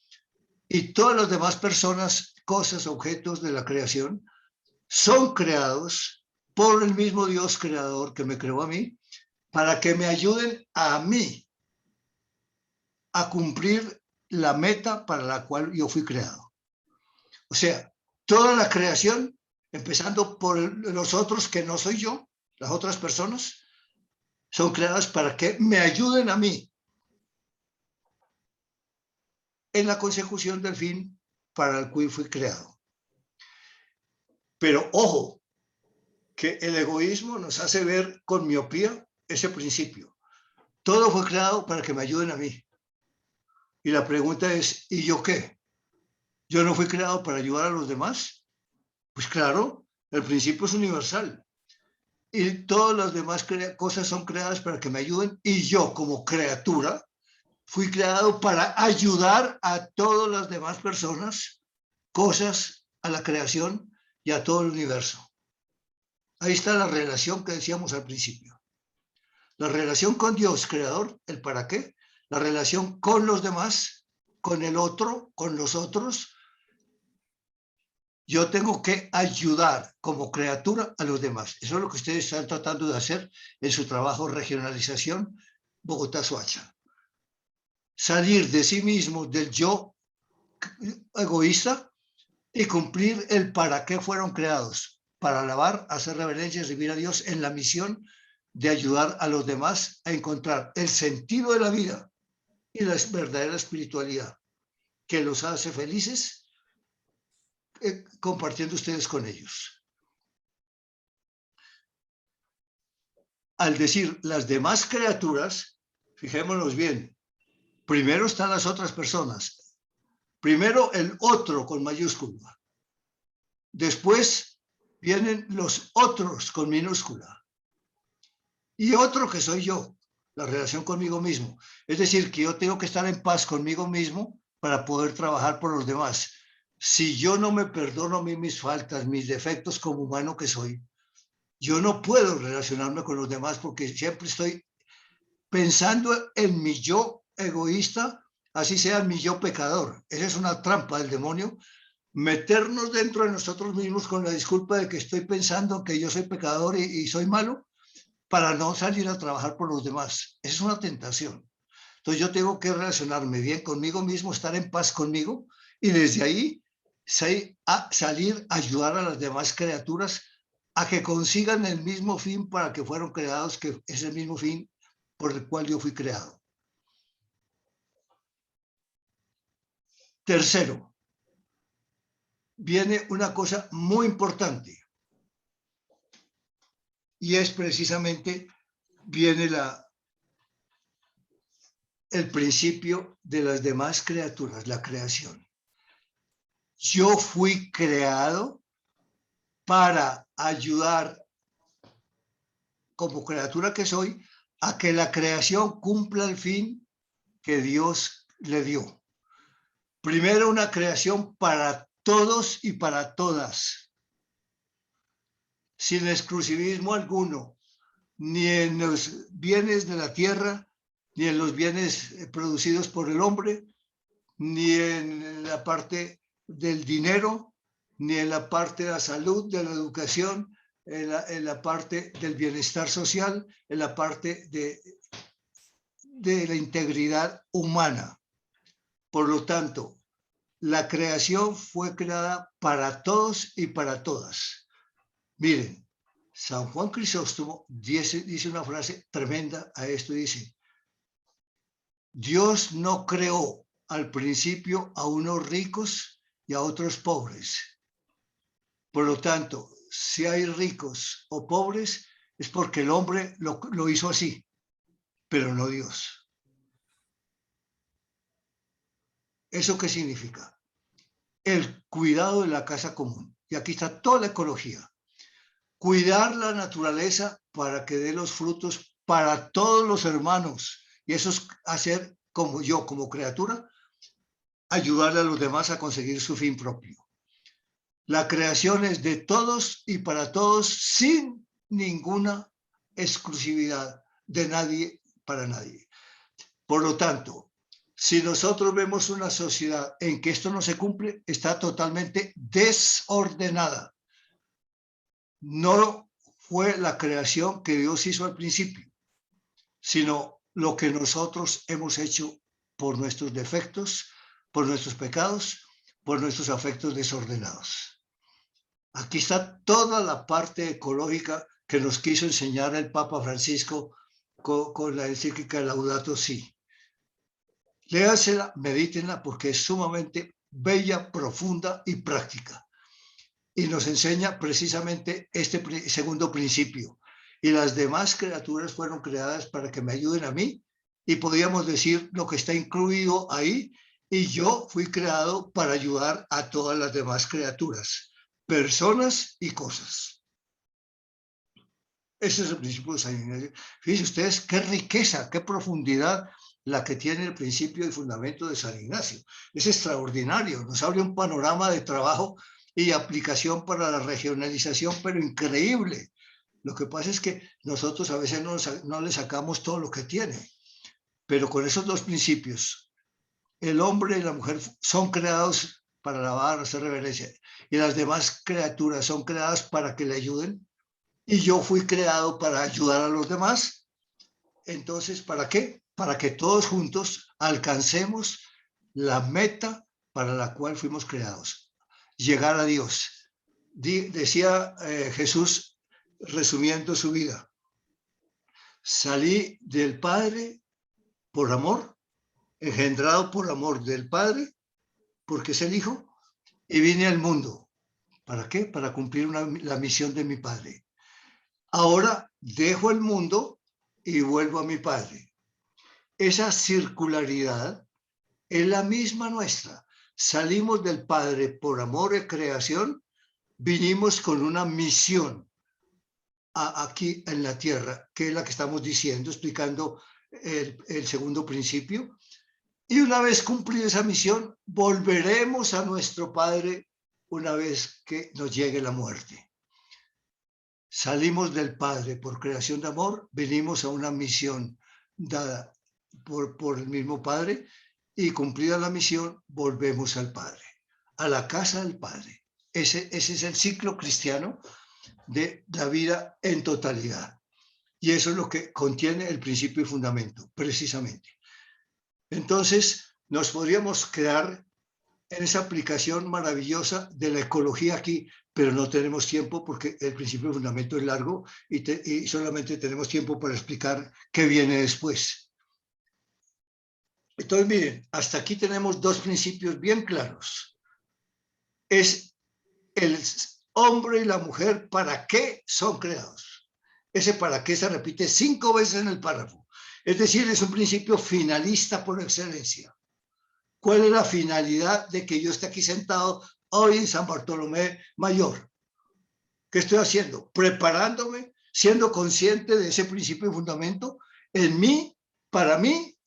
y todas las demás personas, cosas, objetos de la creación, son creados por el mismo Dios creador que me creó a mí, para que me ayuden a mí a cumplir la meta para la cual yo fui creado. O sea, toda la creación, empezando por los otros que no soy yo, las otras personas, son creadas para que me ayuden a mí en la consecución del fin para el cual fui creado. Pero ojo, que el egoísmo nos hace ver con miopía ese principio. Todo fue creado para que me ayuden a mí. Y la pregunta es, ¿y yo qué? ¿Yo no fui creado para ayudar a los demás? Pues claro, el principio es universal. Y todas las demás cosas son creadas para que me ayuden. Y yo, como criatura, fui creado para ayudar a todas las demás personas, cosas, a la creación y a todo el universo. Ahí está la relación que decíamos al principio. La relación con Dios, creador, el para qué. La relación con los demás, con el otro, con los otros. Yo tengo que ayudar como criatura a los demás. Eso es lo que ustedes están tratando de hacer en su trabajo regionalización Bogotá-Soacha. Salir de sí mismo, del yo egoísta, y cumplir el para qué fueron creados, para alabar, hacer reverencia y servir a Dios en la misión de ayudar a los demás a encontrar el sentido de la vida y la verdadera espiritualidad que los hace felices, compartiendo ustedes con ellos. Al decir las demás criaturas, fijémonos bien, primero están las otras personas, primero el otro con mayúscula, después vienen los otros con minúscula, y otro que soy yo, la relación conmigo mismo. Es decir, que yo tengo que estar en paz conmigo mismo para poder trabajar por los demás. Si yo no me perdono a mí mis faltas, mis defectos como humano que soy, yo no puedo relacionarme con los demás porque siempre estoy pensando en mi yo egoísta, así sea mi yo pecador. Esa es una trampa del demonio, meternos dentro de nosotros mismos con la disculpa de que estoy pensando que yo soy pecador y soy malo, para no salir a trabajar por los demás. Es una tentación. Entonces yo tengo que relacionarme bien conmigo mismo, estar en paz conmigo y desde ahí salir a ayudar a las demás criaturas a que consigan el mismo fin para que fueron creados, que es el mismo fin por el cual yo fui creado. Tercero, viene una cosa muy importante. Y es precisamente, viene el principio de las demás criaturas, la creación. Yo fui creado para ayudar, como criatura que soy, a que la creación cumpla el fin que Dios le dio. Primero, una creación para todos y para todas, sin exclusivismo alguno, ni en los bienes de la tierra, ni en los bienes producidos por el hombre, ni en la parte del dinero, ni en la parte de la salud, de la educación, en la parte del bienestar social, en la parte de la integridad humana. Por lo tanto, la creación fue creada para todos y para todas. Miren, San Juan Crisóstomo dice una frase tremenda a esto, dice: Dios no creó al principio a unos ricos y a otros pobres. Por lo tanto, si hay ricos o pobres, es porque el hombre lo hizo así, pero no Dios. ¿Eso qué significa? El cuidado de la casa común. Y aquí está toda la ecología. Cuidar la naturaleza para que dé los frutos para todos los hermanos. Y eso es hacer como yo, como criatura, ayudarle a los demás a conseguir su fin propio. La creación es de todos y para todos, sin ninguna exclusividad de nadie para nadie. Por lo tanto, si nosotros vemos una sociedad en que esto no se cumple, está totalmente desordenada. No fue la creación que Dios hizo al principio, sino lo que nosotros hemos hecho por nuestros defectos, por nuestros pecados, por nuestros afectos desordenados. Aquí está toda la parte ecológica que nos quiso enseñar el Papa Francisco con la encíclica Laudato Si. Léansela, medítenla, porque es sumamente bella, profunda y práctica. Y nos enseña precisamente este segundo principio. Y las demás criaturas fueron creadas para que me ayuden a mí, y podríamos decir lo que está incluido ahí, y yo fui creado para ayudar a todas las demás criaturas, personas y cosas. Ese es el principio de San Ignacio. Fíjense ustedes qué riqueza, qué profundidad la que tiene el principio y fundamento de San Ignacio. Es extraordinario, nos abre un panorama de trabajo y aplicación para la regionalización, pero increíble. Lo que pasa es que nosotros a veces no le sacamos todo lo que tiene, pero con esos dos principios, el hombre y la mujer son creados para alabar, hacer reverencia, y las demás criaturas son creadas para que le ayuden, y yo fui creado para ayudar a los demás. Entonces, ¿para qué? Para que todos juntos alcancemos la meta para la cual fuimos creados: llegar a Dios. Decía Jesús, resumiendo su vida: salí del Padre por amor, engendrado por amor del Padre, porque es el Hijo, y vine al mundo. ¿Para qué? Para cumplir la misión de mi Padre. Ahora dejo el mundo y vuelvo a mi Padre. Esa circularidad es la misma nuestra. Salimos del Padre por amor y creación, vinimos con una misión aquí en la tierra, que es la que estamos diciendo, explicando el segundo principio. Y una vez cumplida esa misión, volveremos a nuestro Padre una vez que nos llegue la muerte. Salimos del Padre por creación de amor, venimos a una misión dada por el mismo Padre, y cumplida la misión, volvemos al Padre, a la casa del Padre. Ese es el ciclo cristiano de la vida en totalidad. Y eso es lo que contiene el principio y fundamento, precisamente. Entonces, nos podríamos quedar en esa aplicación maravillosa de la ecología aquí, pero no tenemos tiempo porque el principio y fundamento es largo, y solamente tenemos tiempo para explicar qué viene después. Entonces, miren, hasta aquí tenemos dos principios bien claros. Es el hombre y la mujer, ¿para qué son creados? Ese para qué se repite 5 veces en el párrafo. Es decir, es un principio finalista por excelencia. ¿Cuál es la finalidad de que yo esté aquí sentado hoy en San Bartolomé Mayor? ¿Qué estoy haciendo? Preparándome, siendo consciente de ese principio y fundamento en mí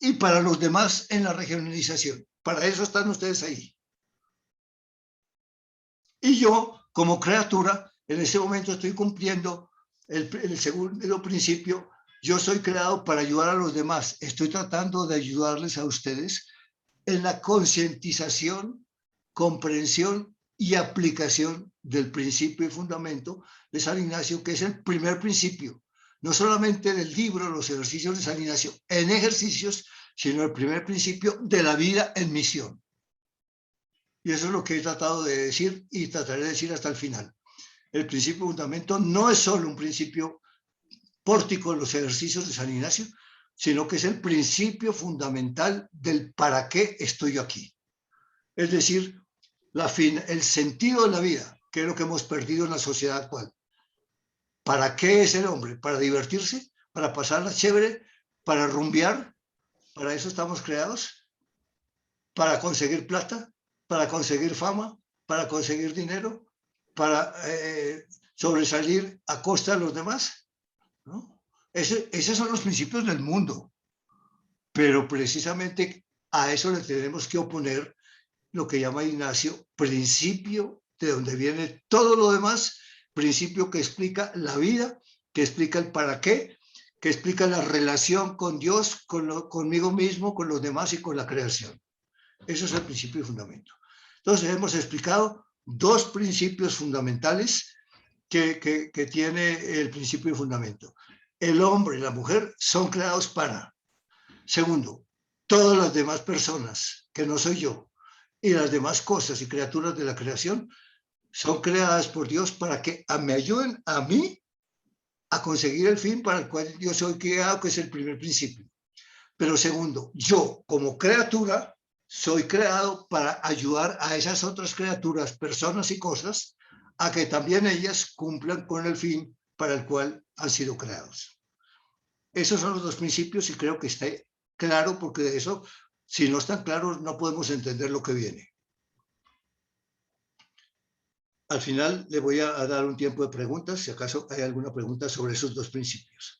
y para los demás en la regionalización. Para eso están ustedes ahí. Y yo, como criatura, en ese momento estoy cumpliendo el segundo principio. Yo soy creado para ayudar a los demás. Estoy tratando de ayudarles a ustedes en la concientización, comprensión y aplicación del principio y fundamento de San Ignacio, que es el primer principio, no solamente del libro, los ejercicios de San Ignacio en ejercicios, sino el primer principio de la vida en misión. Y eso es lo que he tratado de decir y trataré de decir hasta el final. El principio y fundamento no es solo un principio pórtico en los ejercicios de San Ignacio, sino que es el principio fundamental del para qué estoy yo aquí. Es decir, el sentido de la vida, que es lo que hemos perdido en la sociedad actual. ¿Para qué es el hombre? ¿Para divertirse? ¿Para pasarla chévere? ¿Para rumbear? ¿Para eso estamos creados? ¿Para conseguir plata? ¿Para conseguir fama? ¿Para conseguir dinero? ¿Para sobresalir a costa de los demás? ¿No? Esos son los principios del mundo. Pero precisamente a eso le tenemos que oponer lo que llama Ignacio principio de donde viene todo lo demás, principio que explica la vida, que explica el para qué, que explica la relación con Dios, conmigo mismo, con los demás y con la creación. Eso es el principio y fundamento. Entonces hemos explicado 2 principios fundamentales que tiene el principio y fundamento. El hombre y la mujer son creados para. Segundo, todas las demás personas, que no soy yo, y las demás cosas y criaturas de la creación son creadas por Dios para que me ayuden a mí a conseguir el fin para el cual yo soy creado, que es el primer principio. Pero segundo, yo como criatura soy creado para ayudar a esas otras criaturas, personas y cosas, a que también ellas cumplan con el fin para el cual han sido creados. Esos son los 2 principios y creo que está claro, porque de eso, si no están claros, no podemos entender lo que viene. Al final le voy a dar un tiempo de preguntas, si acaso hay alguna pregunta sobre esos 2 principios.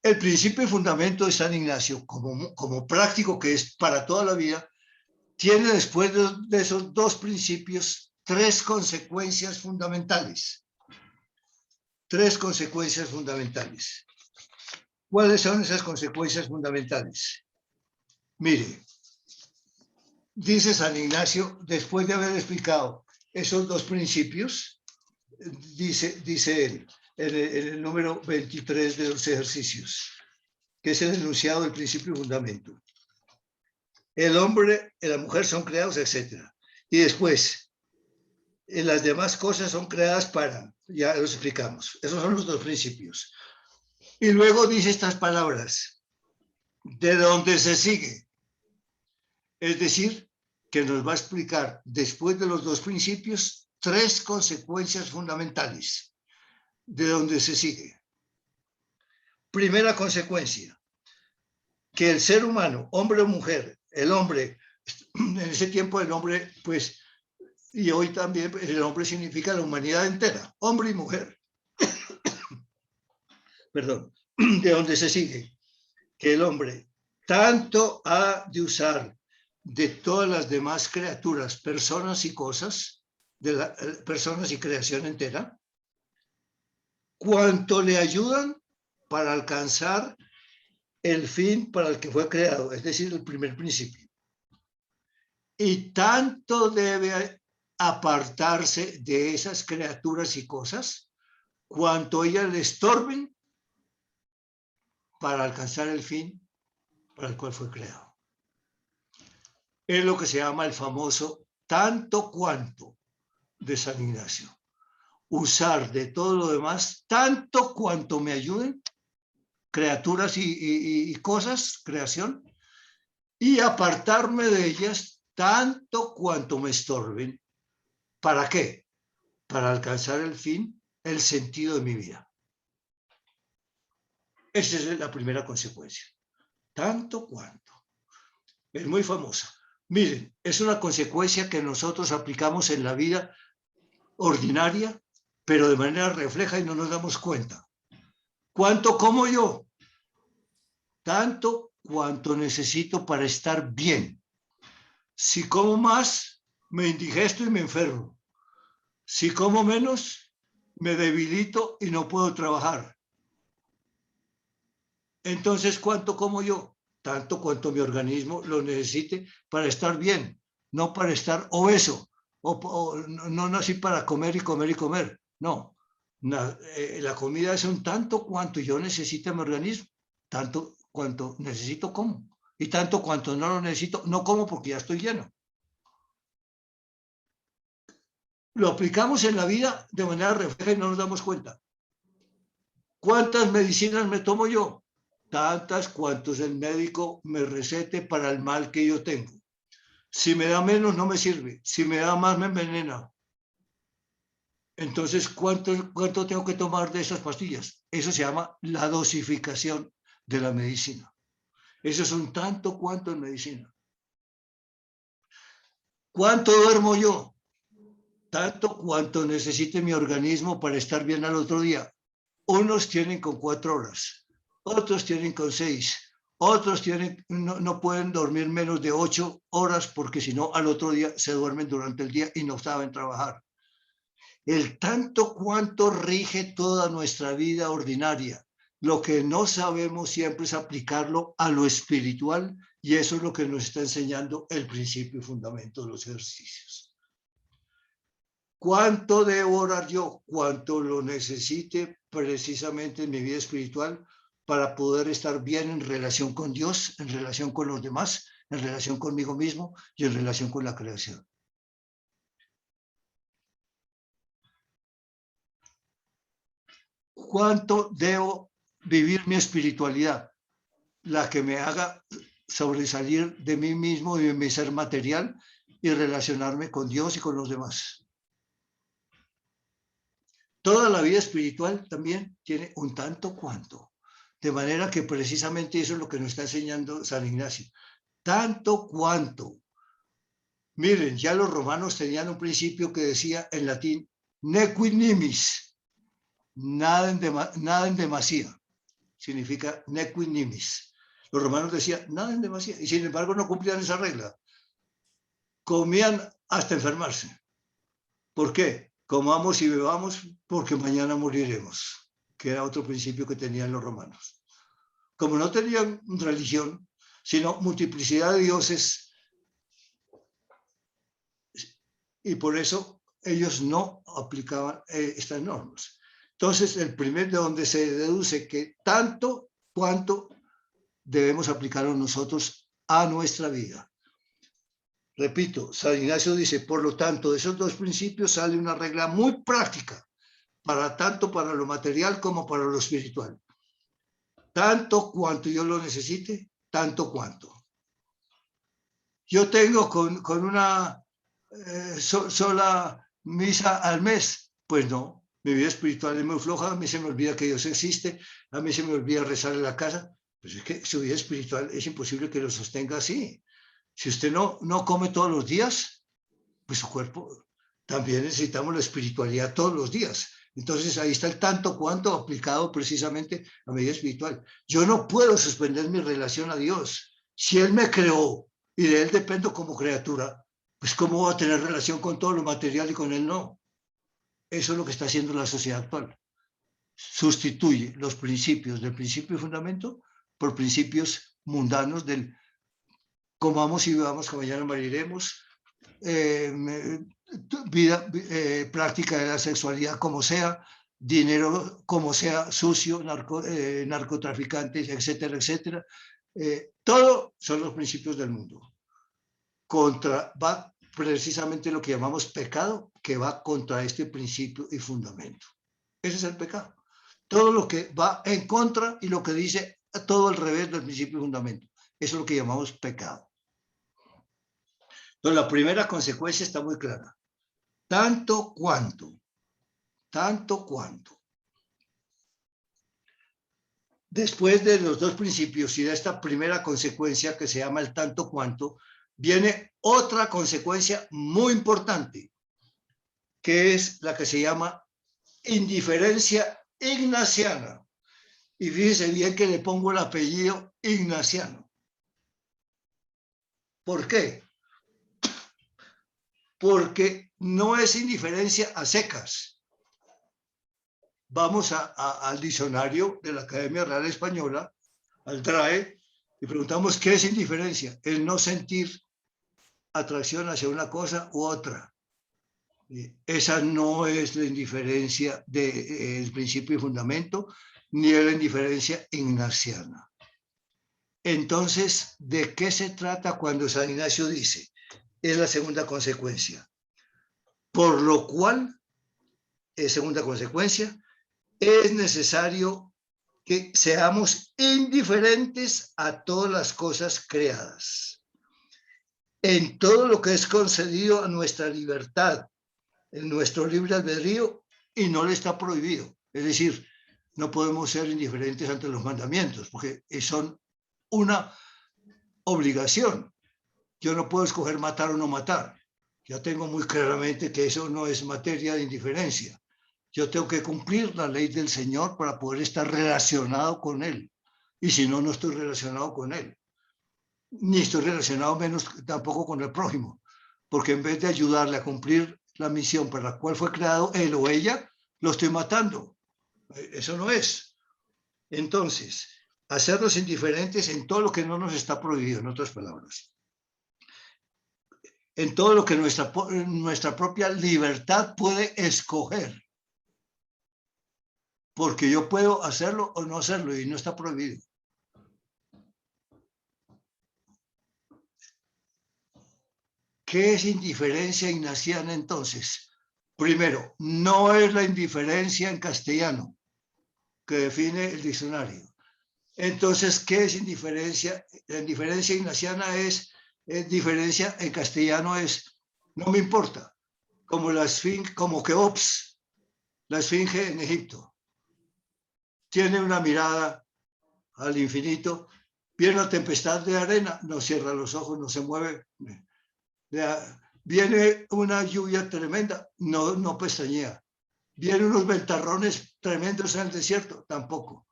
El principio y fundamento de San Ignacio, como práctico que es para toda la vida, tiene después de esos 2 principios 3 consecuencias fundamentales. 3 consecuencias fundamentales. ¿Cuáles son esas consecuencias fundamentales? Mire, dice San Ignacio, después de haber explicado esos 2 principios, dice él, en el número 23 de los ejercicios, que es el enunciado del principio y fundamento. El hombre y la mujer son creados, etc. Y después, las demás cosas son creadas para, ya los explicamos. Esos son los 2 principios. Y luego dice estas palabras, de donde se sigue. Es decir, que nos va a explicar, después de los 2 principios, 3 consecuencias fundamentales, de donde se sigue. Primera consecuencia, que el ser humano, hombre o mujer, el hombre, en ese tiempo el hombre, pues, y hoy también el hombre significa la humanidad entera, hombre y mujer. Perdón, de donde se sigue que el hombre tanto ha de usar de todas las demás criaturas, personas y cosas, personas y creación entera, cuanto le ayudan para alcanzar el fin para el que fue creado, es decir, el primer principio. Y tanto debe apartarse de esas criaturas y cosas, cuanto ellas le estorben para alcanzar el fin para el cual fue creado. Es lo que se llama el famoso tanto cuanto de San Ignacio. Usar de todo lo demás tanto cuanto me ayuden, criaturas y cosas, creación, y apartarme de ellas tanto cuanto me estorben ¿Para qué? Para alcanzar el fin, el sentido de mi vida. Esa es la primera consecuencia. Tanto cuanto. Es muy famosa. Miren, es una consecuencia que nosotros aplicamos en la vida ordinaria, pero de manera refleja y no nos damos cuenta. ¿Cuánto como yo? Tanto cuanto necesito para estar bien. Si como más, me indigesto y me enfermo. Si como menos, me debilito y no puedo trabajar. Entonces, ¿cuánto como yo? Tanto cuanto mi organismo lo necesite para estar bien, no para estar obeso, o no nací para comer y comer y comer. No, la comida es un tanto cuanto yo necesito en mi organismo, tanto cuanto necesito como, y tanto cuanto no lo necesito, no como porque ya estoy lleno. Lo aplicamos en la vida de manera refleja y no nos damos cuenta. ¿Cuántas medicinas me tomo yo? Tantas cuantos el médico me recete para el mal que yo tengo. Si me da menos, no me sirve. Si me da más, me envenena. Entonces, ¿cuánto tengo que tomar de esas pastillas? Eso se llama la dosificación de la medicina. Eso es un tanto cuanto en medicina. ¿Cuánto duermo yo? Tanto cuanto necesite mi organismo para estar bien al otro día. Unos tienen con 4 horas, otros tienen con 6, otros no pueden dormir menos de 8 horas porque si no al otro día se duermen durante el día y no saben trabajar. El tanto cuanto rige toda nuestra vida ordinaria. Lo que no sabemos siempre es aplicarlo a lo espiritual y eso es lo que nos está enseñando el principio y fundamento de los ejercicios. ¿Cuánto debo orar yo? ¿Cuánto lo necesite precisamente en mi vida espiritual para poder estar bien en relación con Dios, en relación con los demás, en relación conmigo mismo y en relación con la creación? ¿Cuánto debo vivir mi espiritualidad? La que me haga sobresalir de mí mismo y de mi ser material y relacionarme con Dios y con los demás. Toda la vida espiritual también tiene un tanto cuanto. De manera que precisamente eso es lo que nos está enseñando San Ignacio. Tanto cuanto. Miren, ya los romanos tenían un principio que decía en latín, nequid nimis, nada en demasía. Significa nequid nimis. Los romanos decían, nada en demasía. Y sin embargo no cumplían esa regla. Comían hasta enfermarse. ¿Por qué? Comamos y bebamos porque mañana moriremos, que era otro principio que tenían los romanos. Como no tenían religión, sino multiplicidad de dioses, y por eso ellos no aplicaban estas normas. Entonces, el primer de donde se deduce que tanto cuanto debemos aplicarlo nosotros a nuestra vida. Repito, San Ignacio dice, por lo tanto, de esos dos principios sale una regla muy práctica, tanto para lo material como para lo espiritual. Tanto cuanto yo lo necesite, tanto cuanto. Yo tengo con una sola misa al mes, pues no, mi vida espiritual es muy floja, a mí se me olvida que Dios existe, a mí se me olvida rezar en la casa, pues es que su vida espiritual es imposible que lo sostenga así. Si usted no come todos los días, pues su cuerpo, también necesitamos la espiritualidad todos los días. Entonces ahí está el tanto cuanto aplicado precisamente a mi vida espiritual. Yo no puedo suspender mi relación a Dios. Si Él me creó y de Él dependo como criatura, pues ¿cómo voy a tener relación con todo lo material y con Él no? Eso es lo que está haciendo la sociedad actual. Sustituye los principios del principio y fundamento por principios mundanos del comamos y bebamos que mañana moriremos, práctica de la sexualidad como sea, dinero como sea, sucio, narcotraficantes, etcétera, etcétera. Todo son los principios del mundo. Va precisamente lo que llamamos pecado, que va contra este principio y fundamento. Ese es el pecado. Todo lo que va en contra y lo que dice todo al revés del principio y fundamento. Eso es lo que llamamos pecado. Entonces, la primera consecuencia está muy clara. tanto cuanto. Después de los dos principios y de esta primera consecuencia que se llama el tanto cuanto, viene otra consecuencia muy importante, que es la que se llama indiferencia ignaciana. Y fíjese bien que le pongo el apellido ignaciano. ¿Por qué? Porque no es indiferencia a secas. Vamos al diccionario de la Academia Real Española, al DRAE, y preguntamos qué es indiferencia. El no sentir atracción hacia una cosa u otra. Esa no es la indiferencia del principio y fundamento, ni es la indiferencia ignaciana. Entonces, ¿de qué se trata cuando San Ignacio dice? Es la segunda consecuencia. Por lo cual, segunda consecuencia, es necesario que seamos indiferentes a todas las cosas creadas, en todo lo que es concedido a nuestra libertad, en nuestro libre albedrío, y no le está prohibido. Es decir, no podemos ser indiferentes ante los mandamientos, porque son una obligación. Yo no puedo escoger matar o no matar. Ya tengo muy claramente que eso no es materia de indiferencia. Yo tengo que cumplir la ley del Señor para poder estar relacionado con Él. Y si no, no estoy relacionado con Él. Ni estoy relacionado menos tampoco con el prójimo. Porque en vez de ayudarle a cumplir la misión para la cual fue creado él o ella, lo estoy matando. Eso no es. Entonces, hacernos indiferentes en todo lo que no nos está prohibido, en otras palabras. En todo lo que nuestra propia libertad puede escoger. Porque yo puedo hacerlo o no hacerlo y no está prohibido. ¿Qué es indiferencia ignaciana entonces? Primero, no es la indiferencia en castellano que define el diccionario. Entonces, ¿qué es indiferencia? La indiferencia ignaciana es diferencia en castellano es no me importa, como la esfinge, como Keops, la esfinge en Egipto. Tiene una mirada al infinito, viene la tempestad de arena, no cierra los ojos, no se mueve. Viene una lluvia tremenda, no pestañea. Vienen unos ventarrones tremendos en el desierto, tampoco.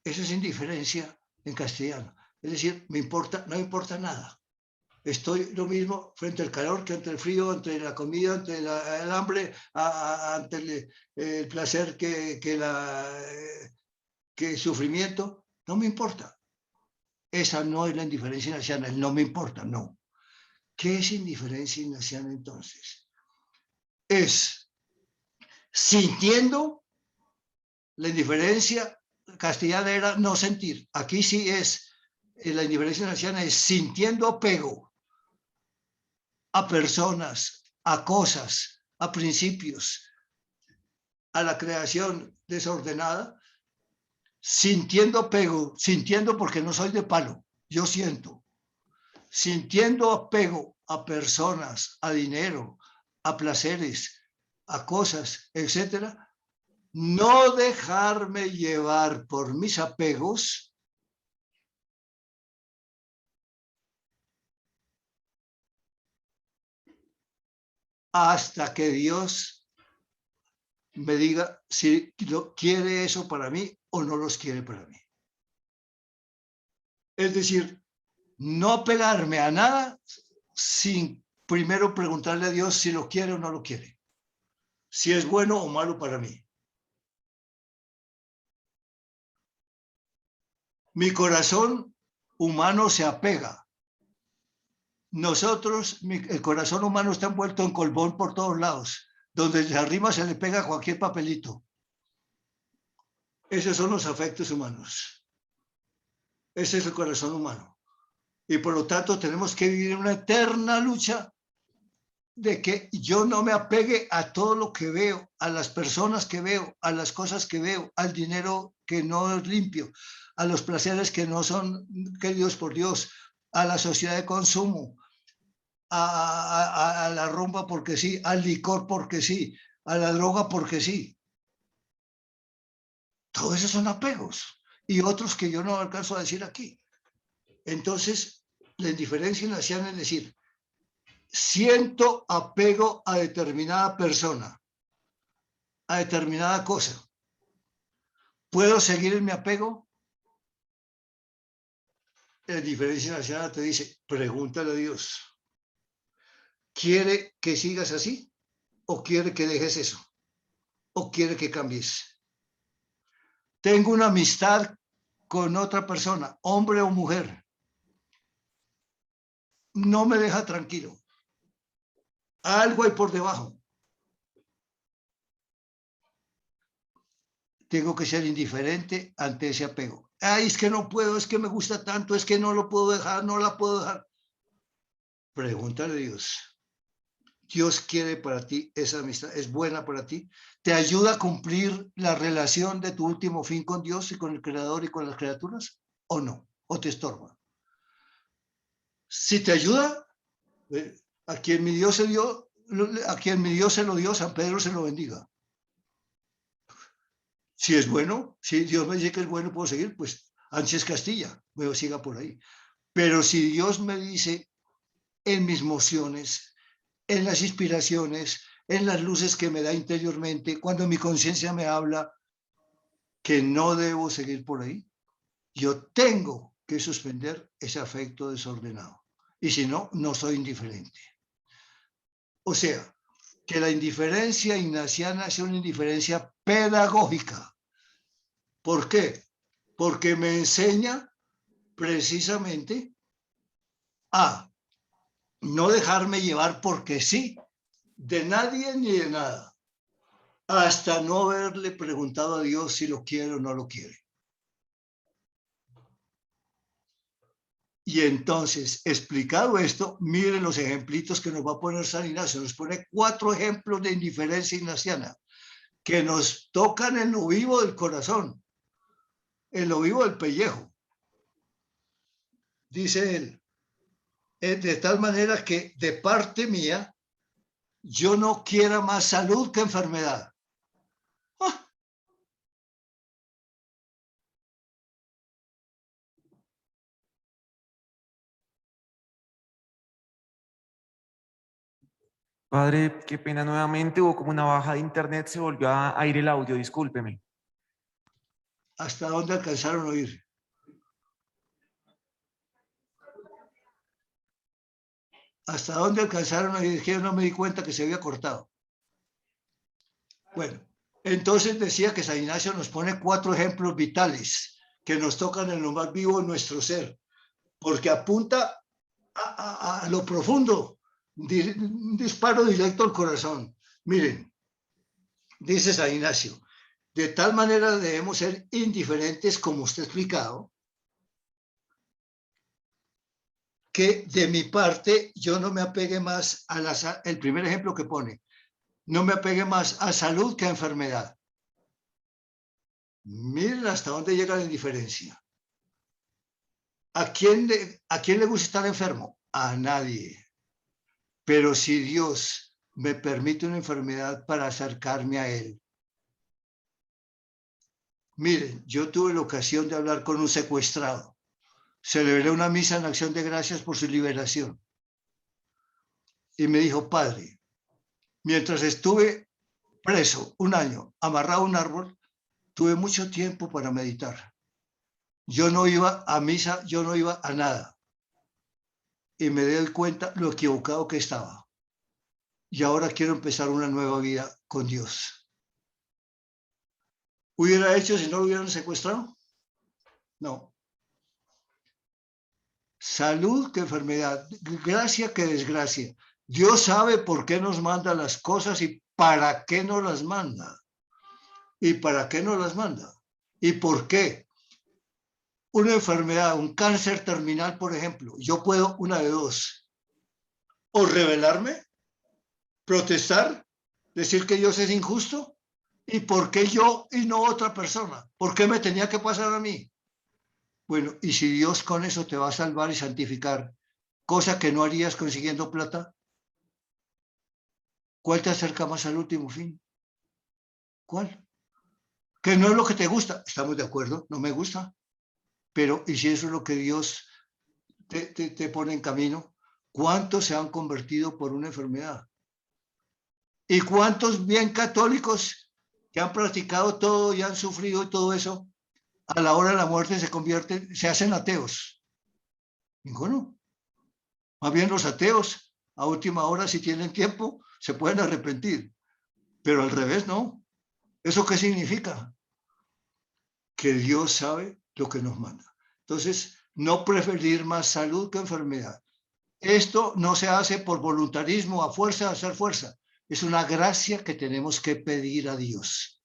Eso es indiferencia en castellano. Es decir, no me importa nada. Estoy lo mismo frente al calor que ante el frío, ante la comida, ante el hambre, ante el placer que el sufrimiento. No me importa. Esa no es la indiferencia ignaciana, el no me importa, no. ¿Qué es indiferencia ignaciana entonces? Es sintiendo, la indiferencia castellana era no sentir. Aquí sí es, la indiferencia ignaciana es sintiendo apego a personas, a cosas, a principios, a la creación desordenada, sintiendo apego, sintiendo porque no soy de palo, yo siento, sintiendo apego a personas, a dinero, a placeres, a cosas, etcétera, no dejarme llevar por mis apegos hasta que Dios me diga si quiere eso para mí o no los quiere para mí. Es decir, no pegarme a nada sin primero preguntarle a Dios si lo quiere o no lo quiere, si es bueno o malo para mí. Mi corazón humano se apega. Nosotros, el corazón humano está envuelto en colbón por todos lados. Donde se arrima se le pega cualquier papelito. Esos son los afectos humanos. Ese es el corazón humano. Y por lo tanto tenemos que vivir una eterna lucha de que yo no me apegue a todo lo que veo, a las personas que veo, a las cosas que veo, al dinero que no es limpio, a los placeres que no son queridos por Dios, a la sociedad de consumo, a la rumba porque sí, al licor porque sí, a la droga porque sí. Todos esos son apegos y otros que yo no alcanzo a decir aquí. Entonces, la indiferencia ignaciana es decir, siento apego a determinada persona, a determinada cosa. ¿Puedo seguir en mi apego? La indiferencia ignaciana te dice, pregúntale a Dios. ¿Quiere que sigas así? ¿O quiere que dejes eso? ¿O quiere que cambies? Tengo una amistad con otra persona, hombre o mujer. No me deja tranquilo. Algo hay por debajo. Tengo que ser indiferente ante ese apego. Ay, es que no puedo, es que me gusta tanto, es que no lo puedo dejar, no la puedo dejar. Pregúntale a Dios. Dios quiere para ti esa amistad, es buena para ti, te ayuda a cumplir la relación de tu último fin con Dios y con el Creador y con las criaturas, o no, o te estorba. Si te ayuda, a quien mi Dios se dio, a quien mi Dios se lo dio, San Pedro se lo bendiga. Si es bueno, si Dios me dice que es bueno, puedo seguir, pues Sánchez Castilla, me siga por ahí. Pero si Dios me dice en mis mociones, en las inspiraciones, en las luces que me da interiormente, cuando mi conciencia me habla que no debo seguir por ahí, yo tengo que suspender ese afecto desordenado. Y si no, no soy indiferente. O sea, que la indiferencia ignaciana es una indiferencia pedagógica. ¿Por qué? Porque me enseña precisamente a no dejarme llevar porque sí, de nadie ni de nada, hasta no haberle preguntado a Dios si lo quiere o no lo quiere. Y entonces, explicado esto, miren los ejemplitos que nos va a poner San Ignacio. Nos pone 4 ejemplos de indiferencia ignaciana que nos tocan en lo vivo del corazón, en lo vivo del pellejo. Dice él, de tal manera que de parte mía, yo no quiera más salud que enfermedad. ¡Ah! Padre, qué pena nuevamente, hubo como una baja de internet, se volvió a ir el audio, discúlpeme. ¿Hasta dónde alcanzaron a oír? ¿Hasta dónde alcanzaron a oír? Que yo no me di cuenta que se había cortado. Bueno, entonces decía que San Ignacio nos pone 4 ejemplos vitales que nos tocan en lo más vivo de nuestro ser, porque apunta a lo profundo, un disparo directo al corazón. Miren, dice San Ignacio, de tal manera debemos ser indiferentes, como usted ha explicado, que de mi parte yo no me apegue más a el primer ejemplo que pone, no me apegue más a salud que a enfermedad. Miren hasta dónde llega la indiferencia. ¿A quién le gusta estar enfermo? A nadie. Pero si Dios me permite una enfermedad para acercarme a Él. Miren, yo tuve la ocasión de hablar con un secuestrado. Celebré una misa en acción de gracias por su liberación. Y me dijo, padre, mientras estuve preso 1 año, amarrado a un árbol, tuve mucho tiempo para meditar. Yo no iba a misa, yo no iba a nada. Y me doy cuenta lo equivocado que estaba. Y ahora quiero empezar una nueva vida con Dios. ¿Hubiera hecho si no lo hubieran secuestrado? No. Salud que enfermedad, gracia que desgracia. Dios sabe por qué nos manda las cosas y para qué nos las manda. ¿Y para qué nos las manda? ¿Y por qué? Una enfermedad, un cáncer terminal, por ejemplo, yo puedo una de dos. O rebelarme, protestar, decir que Dios es injusto. ¿Y por qué yo y no otra persona? ¿Por qué me tenía que pasar a mí? Bueno, y si Dios con eso te va a salvar y santificar, cosa que no harías consiguiendo plata? ¿Cuál te acerca más al último fin? ¿Cuál? Que no es lo que te gusta. Estamos de acuerdo, no me gusta. Pero, ¿y si eso es lo que Dios te pone en camino? ¿Cuántos se han convertido por una enfermedad? ¿Y cuántos bien católicos que han practicado todo y han sufrido todo eso, a la hora de la muerte se convierten, se hacen ateos? Ninguno. Más bien los ateos, a última hora, si tienen tiempo, se pueden arrepentir. Pero al revés, no. ¿Eso qué significa? Que Dios sabe lo que nos manda. Entonces, no preferir más salud que enfermedad. Esto no se hace por voluntarismo, a fuerza de hacer fuerza. Es una gracia que tenemos que pedir a Dios.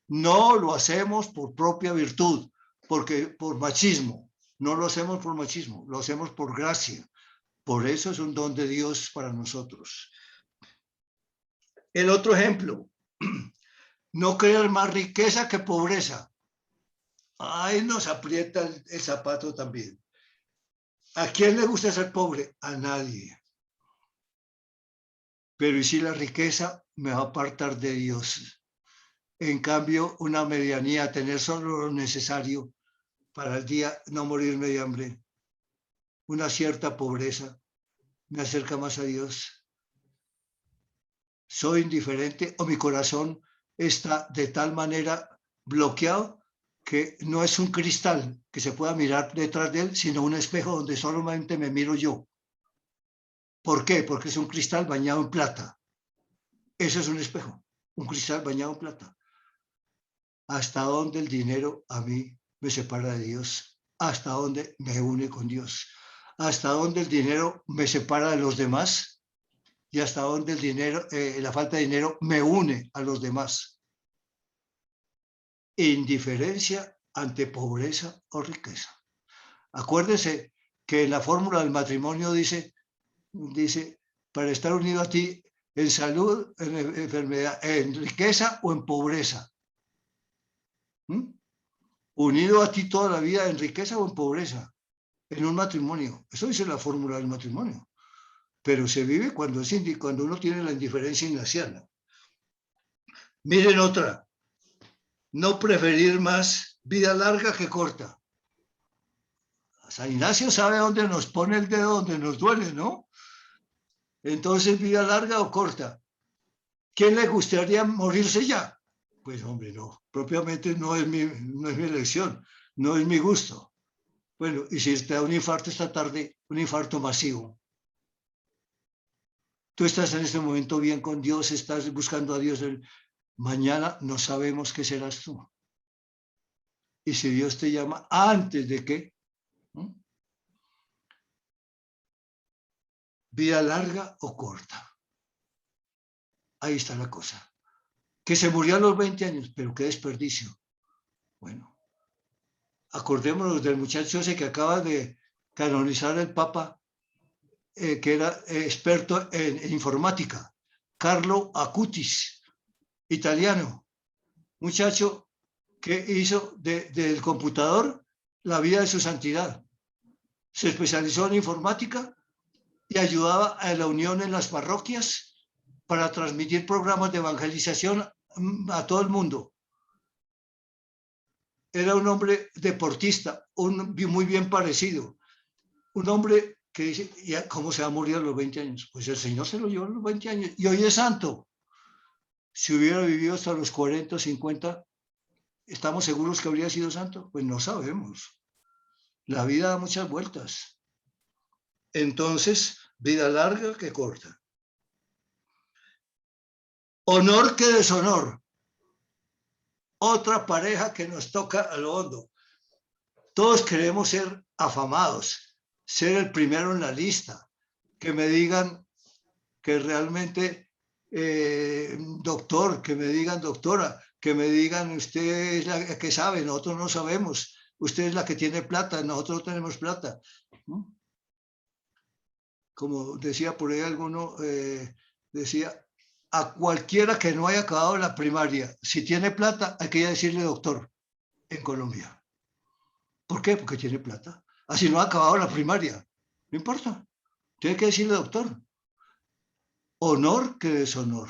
No lo hacemos por propia virtud, porque por machismo. No lo hacemos por machismo, lo hacemos por gracia. Por eso es un don de Dios para nosotros. El otro ejemplo, no creer más riqueza que pobreza. Ahí nos aprieta el zapato también. ¿A quién le gusta ser pobre? A nadie. Pero ¿y si la riqueza me va a apartar de Dios? En cambio, una medianía, tener solo lo necesario para el día, no morirme de hambre, una cierta pobreza, me acerca más a Dios. Soy indiferente o mi corazón está de tal manera bloqueado que no es un cristal que se pueda mirar detrás de él, sino un espejo donde solamente me miro yo. ¿Por qué? Porque es un cristal bañado en plata. Eso es un espejo, un cristal bañado en plata. ¿Hasta dónde el dinero a mí me separa de Dios? ¿Hasta dónde me une con Dios? ¿Hasta dónde el dinero me separa de los demás? ¿Y hasta dónde el dinero, la falta de dinero me une a los demás? Indiferencia ante pobreza o riqueza. Acuérdense que en la fórmula del matrimonio dice, para estar unido a ti en salud, en enfermedad, en riqueza o en pobreza. Unido a ti toda la vida en riqueza o en pobreza, en un matrimonio. Eso dice la fórmula del matrimonio. Pero se vive cuando uno tiene la indiferencia ignaciana. Miren otra. No preferir más vida larga que corta. San Ignacio sabe dónde nos pone el dedo, donde nos duele, ¿no? Entonces, vida larga o corta. ¿Quién le gustaría morirse ya? Pues hombre, no. Propiamente no es mi elección, no es mi gusto. Bueno, y si te da un infarto esta tarde, un infarto masivo. Tú estás en este momento bien con Dios, estás buscando a Dios. Mañana no sabemos qué serás tú. Y si Dios te llama, ¿antes de qué? ¿Vida larga o corta? Ahí está la cosa. Que se murió a los 20 años, pero qué desperdicio. Bueno, acordémonos del muchacho ese que acaba de canonizar el Papa, que era experto en informática, Carlo Acutis, italiano, muchacho que hizo del computador la vida de su santidad. Se especializó en informática y ayudaba a la unión en las parroquias para transmitir programas de evangelización a todo el mundo. Era un hombre deportista, muy bien parecido, un hombre que dice, ¿cómo se va a morir a los 20 años? Pues el Señor se lo llevó a los 20 años y hoy es santo. Si hubiera vivido hasta los 40 o 50, ¿estamos seguros que habría sido santo? Pues no sabemos. La vida da muchas vueltas. Entonces, vida larga que corta. Honor que deshonor. Otra pareja que nos toca a lo hondo. Todos queremos ser afamados, ser el primero en la lista, que me digan que realmente doctor, que me digan doctora, que me digan usted es la que sabe, nosotros no sabemos, usted es la que tiene plata, nosotros no tenemos plata. Como decía por ahí alguno, decía, a cualquiera que no haya acabado la primaria, si tiene plata, hay que decirle doctor en Colombia. ¿Por qué? Porque tiene plata. Así no ha acabado la primaria. No importa. Tiene que decirle doctor. Honor que deshonor.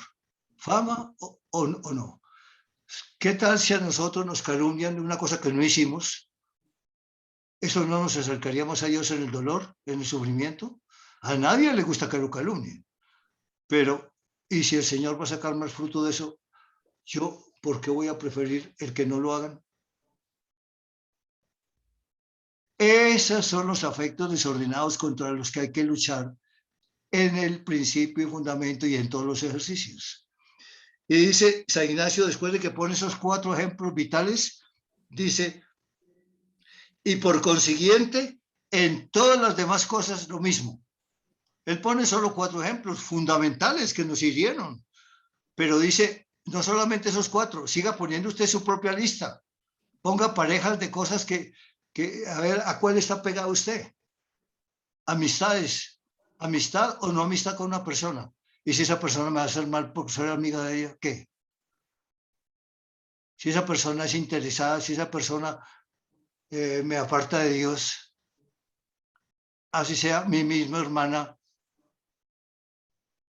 Fama o no. ¿Qué tal si a nosotros nos calumnian de una cosa que no hicimos? ¿Eso no nos acercaríamos a Dios en el dolor, en el sufrimiento? A nadie le gusta que lo calumnien. Pero, ¿y si el Señor va a sacar más fruto de eso? Yo, ¿por qué voy a preferir el que no lo hagan? Esos son los afectos desordenados contra los que hay que luchar en el principio y fundamento y en todos los ejercicios. Y dice San Ignacio, después de que pone esos 4 ejemplos vitales, dice, y por consiguiente, en todas las demás cosas lo mismo. Él pone solo 4 ejemplos fundamentales que nos hirieron, pero dice, no solamente esos 4, siga poniendo usted su propia lista. Ponga parejas de cosas que a ver, ¿a cuál está pegado usted? Amistades, amistad o no amistad con una persona. Y si esa persona me va a hacer mal por ser amiga de ella, ¿qué? Si esa persona es interesada, si esa persona me aparta de Dios, así sea mi misma hermana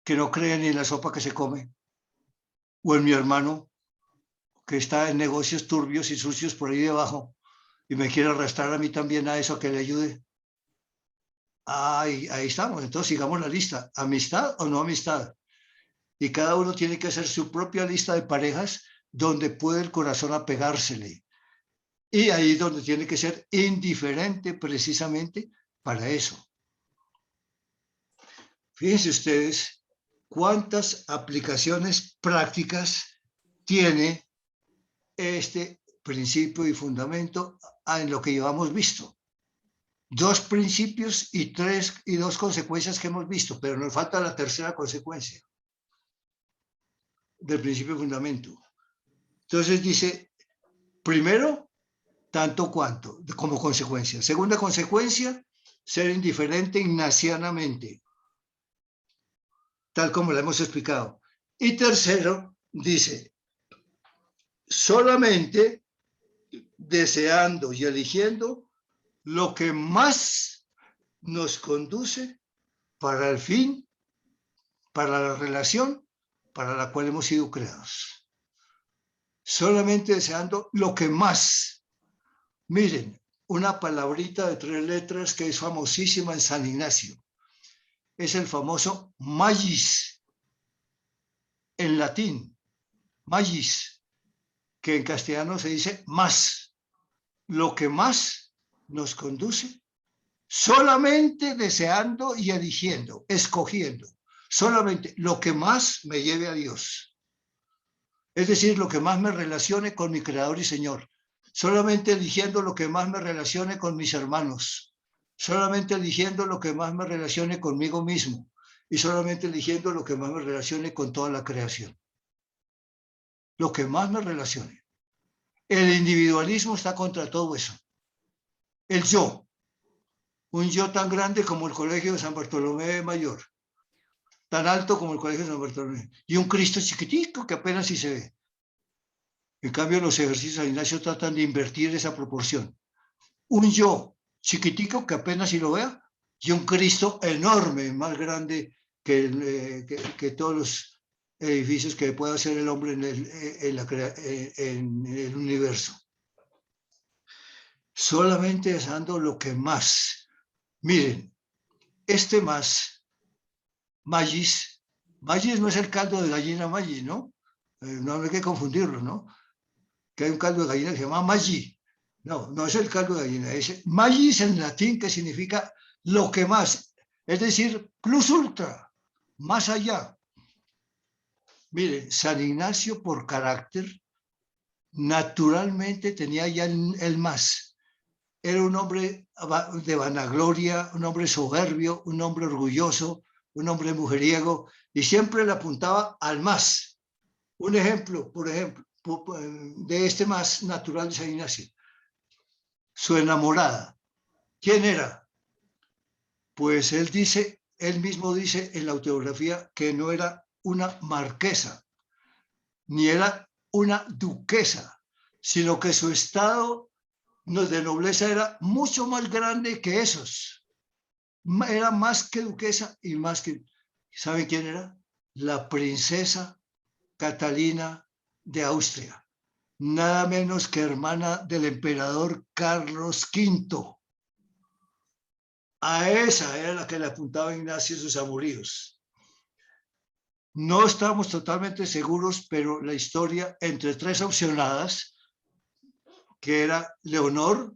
que no cree ni en la sopa que se come, o en mi hermano que está en negocios turbios y sucios por ahí debajo y me quiere arrastrar a mí también a eso, que le ayude. Ahí estamos, entonces sigamos la lista, amistad o no amistad. Y cada uno tiene que hacer su propia lista de parejas donde puede el corazón apegársele. Y ahí es donde tiene que ser indiferente precisamente para eso. Fíjense ustedes cuántas aplicaciones prácticas tiene este principio y fundamento en lo que llevamos visto. 2 principios y 2 consecuencias que hemos visto, pero nos falta la tercera consecuencia del principio y fundamento. Entonces dice, primero, tanto cuanto, como consecuencia. Segunda consecuencia, ser indiferente ignacianamente, tal como lo hemos explicado. Y tercero, dice, solamente deseando y eligiendo lo que más nos conduce para el fin, para la relación para la cual hemos sido creados. Solamente deseando lo que más. Miren, una palabrita de 3 letras que es famosísima en San Ignacio. Es el famoso magis, en latín, magis, que en castellano se dice más. Lo que más nos conduce, solamente deseando y eligiendo, escogiendo, solamente lo que más me lleve a Dios. Es decir, lo que más me relacione con mi Creador y Señor. Solamente eligiendo lo que más me relacione con mis hermanos. Solamente eligiendo lo que más me relacione conmigo mismo. Y solamente eligiendo lo que más me relacione con toda la creación. Lo que más me relacione. El individualismo está contra todo eso. El yo. Un yo tan grande como el Colegio de San Bartolomé de Mayor. Tan alto como el Colegio de San Bartolomé. Y un Cristo chiquitico que apenas si se ve. En cambio, los ejercicios de Ignacio tratan de invertir esa proporción. Un yo chiquitico que apenas si lo vea y un Cristo enorme, más grande que todos los edificios que pueda hacer el hombre en el universo. Solamente deseando lo que más. Miren, este más, magis no es el caldo de gallina maggi, ¿no? No hay que confundirlo, ¿no? Que hay un caldo de gallina que se llama maggi. No, no es el caldo de gallina, es magis en latín, que significa lo que más, es decir, plus ultra, más allá. Mire, San Ignacio por carácter naturalmente tenía ya el más. Era un hombre de vanagloria, un hombre soberbio, un hombre orgulloso, un hombre mujeriego, y siempre le apuntaba al más. Un ejemplo, por ejemplo, de este más natural de San Ignacio. Su enamorada. ¿Quién era? Pues él mismo dice en la autobiografía que no era una marquesa, ni era una duquesa, sino que su estado de nobleza era mucho más grande que esos. era más que duquesa y más que... ¿Saben quién era? La princesa Catalina de Austria, nada menos que hermana del emperador Carlos V. A esa era la que le apuntaba Ignacio sus amoríos. No estamos totalmente seguros, pero la historia entre tres opcionadas, que era Leonor,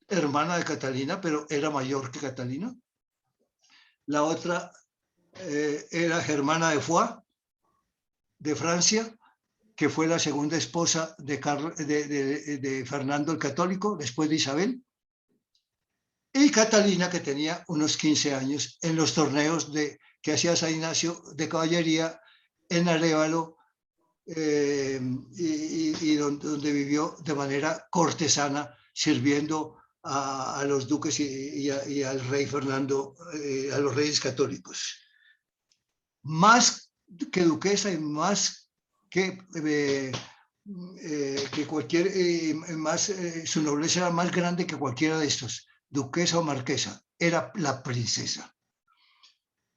hermana de Catalina, pero era mayor que Catalina. La otra era Germana de Foix, de Francia, que fue la segunda esposa de Fernando el Católico, después de Isabel. Y Catalina, que tenía unos 15 años en los torneos que hacía San Ignacio de caballería en Arévalo, y donde vivió de manera cortesana, sirviendo a los duques y al rey Fernando, a los reyes católicos. Más que duquesa y más que cualquier, su nobleza era más grande que cualquiera de estos, duquesa o marquesa, era la princesa.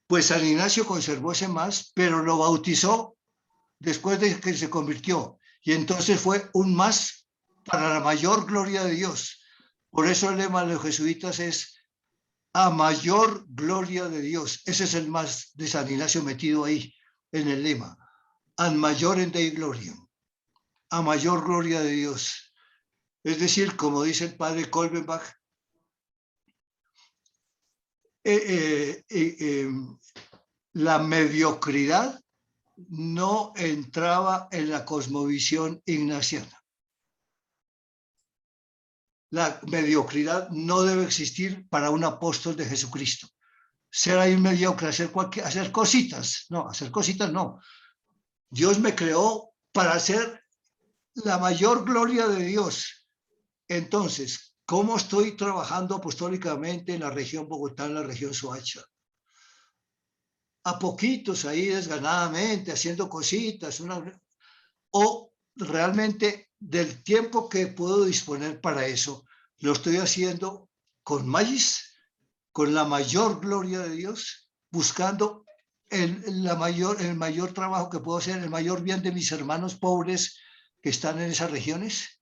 Pues San Ignacio conservó ese más, pero lo bautizó después de que se convirtió, y entonces fue un más para la mayor gloria de Dios. Por eso el lema de los jesuitas es a mayor gloria de Dios. Ese es el más de San Ignacio metido ahí en el lema, ad majorem Dei gloriam, a mayor gloria de Dios. Es decir, como dice el padre Kolbenbach, la mediocridad no entraba en la cosmovisión ignaciana. La mediocridad no debe existir para un apóstol de Jesucristo. Ser ahí mediocre, hacer cositas. No, hacer cositas no. Dios me creó para hacer la mayor gloria de Dios. Entonces, ¿cómo estoy trabajando apostólicamente en la región Bogotá, en la región Soacha? A poquitos ahí desganadamente, haciendo cositas, o realmente del tiempo que puedo disponer para eso, lo estoy haciendo con con la mayor gloria de Dios, buscando el mayor trabajo que puedo hacer, el mayor bien de mis hermanos pobres que están en esas regiones.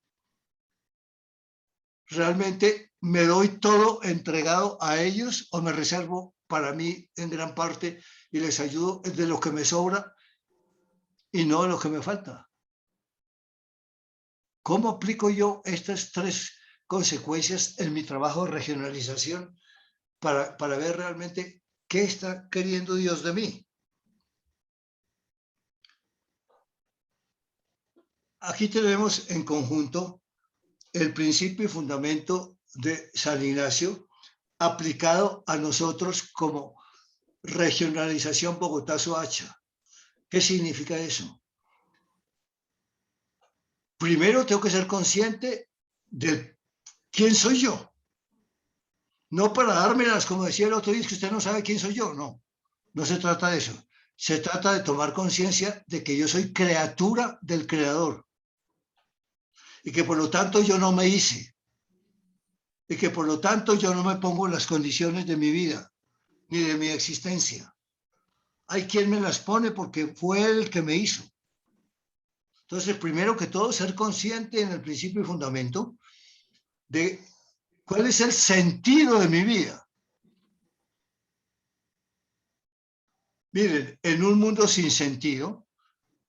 ¿Realmente me doy todo entregado a ellos o me reservo para mí en gran parte y les ayudo de lo que me sobra y no de lo que me falta? ¿Cómo aplico yo estas tres consecuencias en mi trabajo de regionalización para ver realmente qué está queriendo Dios de mí? Aquí tenemos en conjunto el principio y fundamento de San Ignacio aplicado a nosotros como regionalización Bogotá-Soacha. ¿Qué significa eso? Primero tengo que ser consciente de quién soy yo. No para dármelas, como decía el otro día, que usted no sabe quién soy yo. No, no se trata de eso. Se trata de tomar conciencia de que yo soy criatura del Creador y que por lo tanto yo no me hice y que por lo tanto yo no me pongo en las condiciones de mi vida ni de mi existencia. Hay quien me las pone porque fue él el que me hizo. Entonces, primero que todo, ser consciente en el principio y fundamento de cuál es el sentido de mi vida. Miren, en un mundo sin sentido,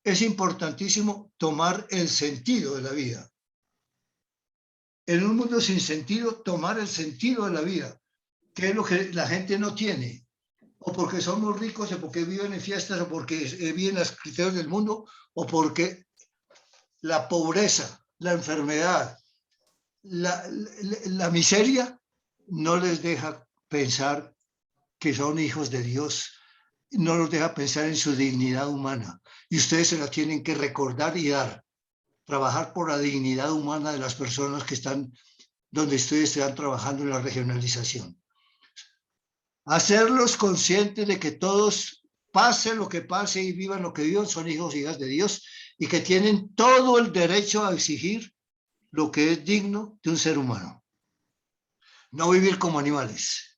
es importantísimo tomar el sentido de la vida. En un mundo sin sentido, tomar el sentido de la vida, que es lo que la gente no tiene, o porque somos ricos, o porque viven en fiestas, o porque viven los criterios del mundo, o porque la pobreza, la enfermedad, la miseria no les deja pensar que son hijos de Dios, no los deja pensar en su dignidad humana. Y ustedes se la tienen que recordar y dar. Trabajar por la dignidad humana de las personas que están donde ustedes están trabajando en la regionalización. Hacerlos conscientes de que todos, pase lo que pase y vivan lo que vivan, son hijos y hijas de Dios y que tienen todo el derecho a exigir lo que es digno de un ser humano. No vivir como animales.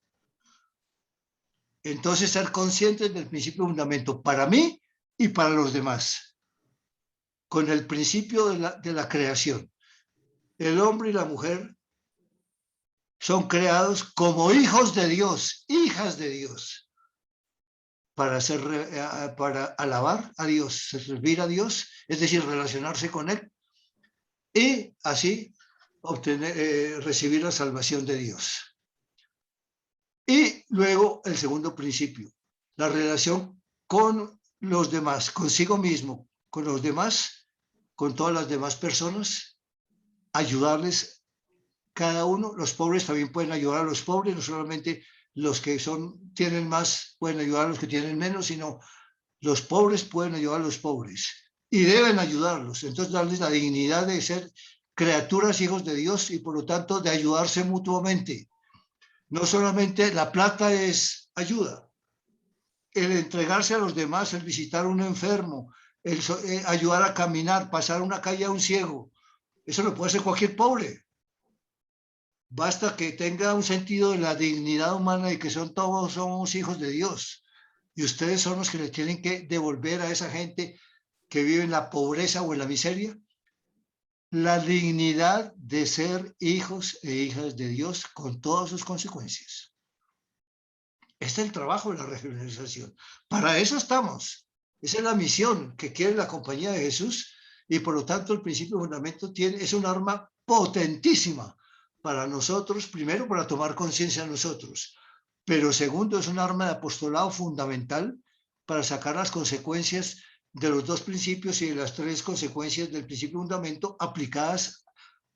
Entonces, ser conscientes del principio fundamento para mí y para los demás, con el principio de la creación. El hombre y la mujer son creados como hijos de Dios, hijas de Dios, para alabar a Dios, servir a Dios, es decir, relacionarse con Él, y así recibir la salvación de Dios. Y luego el segundo principio, la relación con los demás, consigo mismo, con los demás, con todas las demás personas, ayudarles cada uno. Los pobres también pueden ayudar a los pobres, no solamente los que tienen más pueden ayudar a los que tienen menos, sino los pobres pueden ayudar a los pobres y deben ayudarlos. Entonces, darles la dignidad de ser criaturas, hijos de Dios, y por lo tanto de ayudarse mutuamente. No solamente la plata es ayuda, el entregarse a los demás, el visitar a un enfermo, el ayudar a caminar, pasar una calle a un ciego, eso lo puede hacer cualquier pobre. Basta que tenga un sentido de la dignidad humana y que todos somos hijos de Dios. Y ustedes son los que le tienen que devolver a esa gente que vive en la pobreza o en la miseria la dignidad de ser hijos e hijas de Dios con todas sus consecuencias. Este es el trabajo de la regionalización. Para eso estamos. Esa es la misión que quiere la Compañía de Jesús, y por lo tanto el principio de fundamento es un arma potentísima para nosotros, primero para tomar conciencia de nosotros, pero segundo es un arma de apostolado fundamental para sacar las consecuencias de los dos principios y de las tres consecuencias del principio de fundamento aplicadas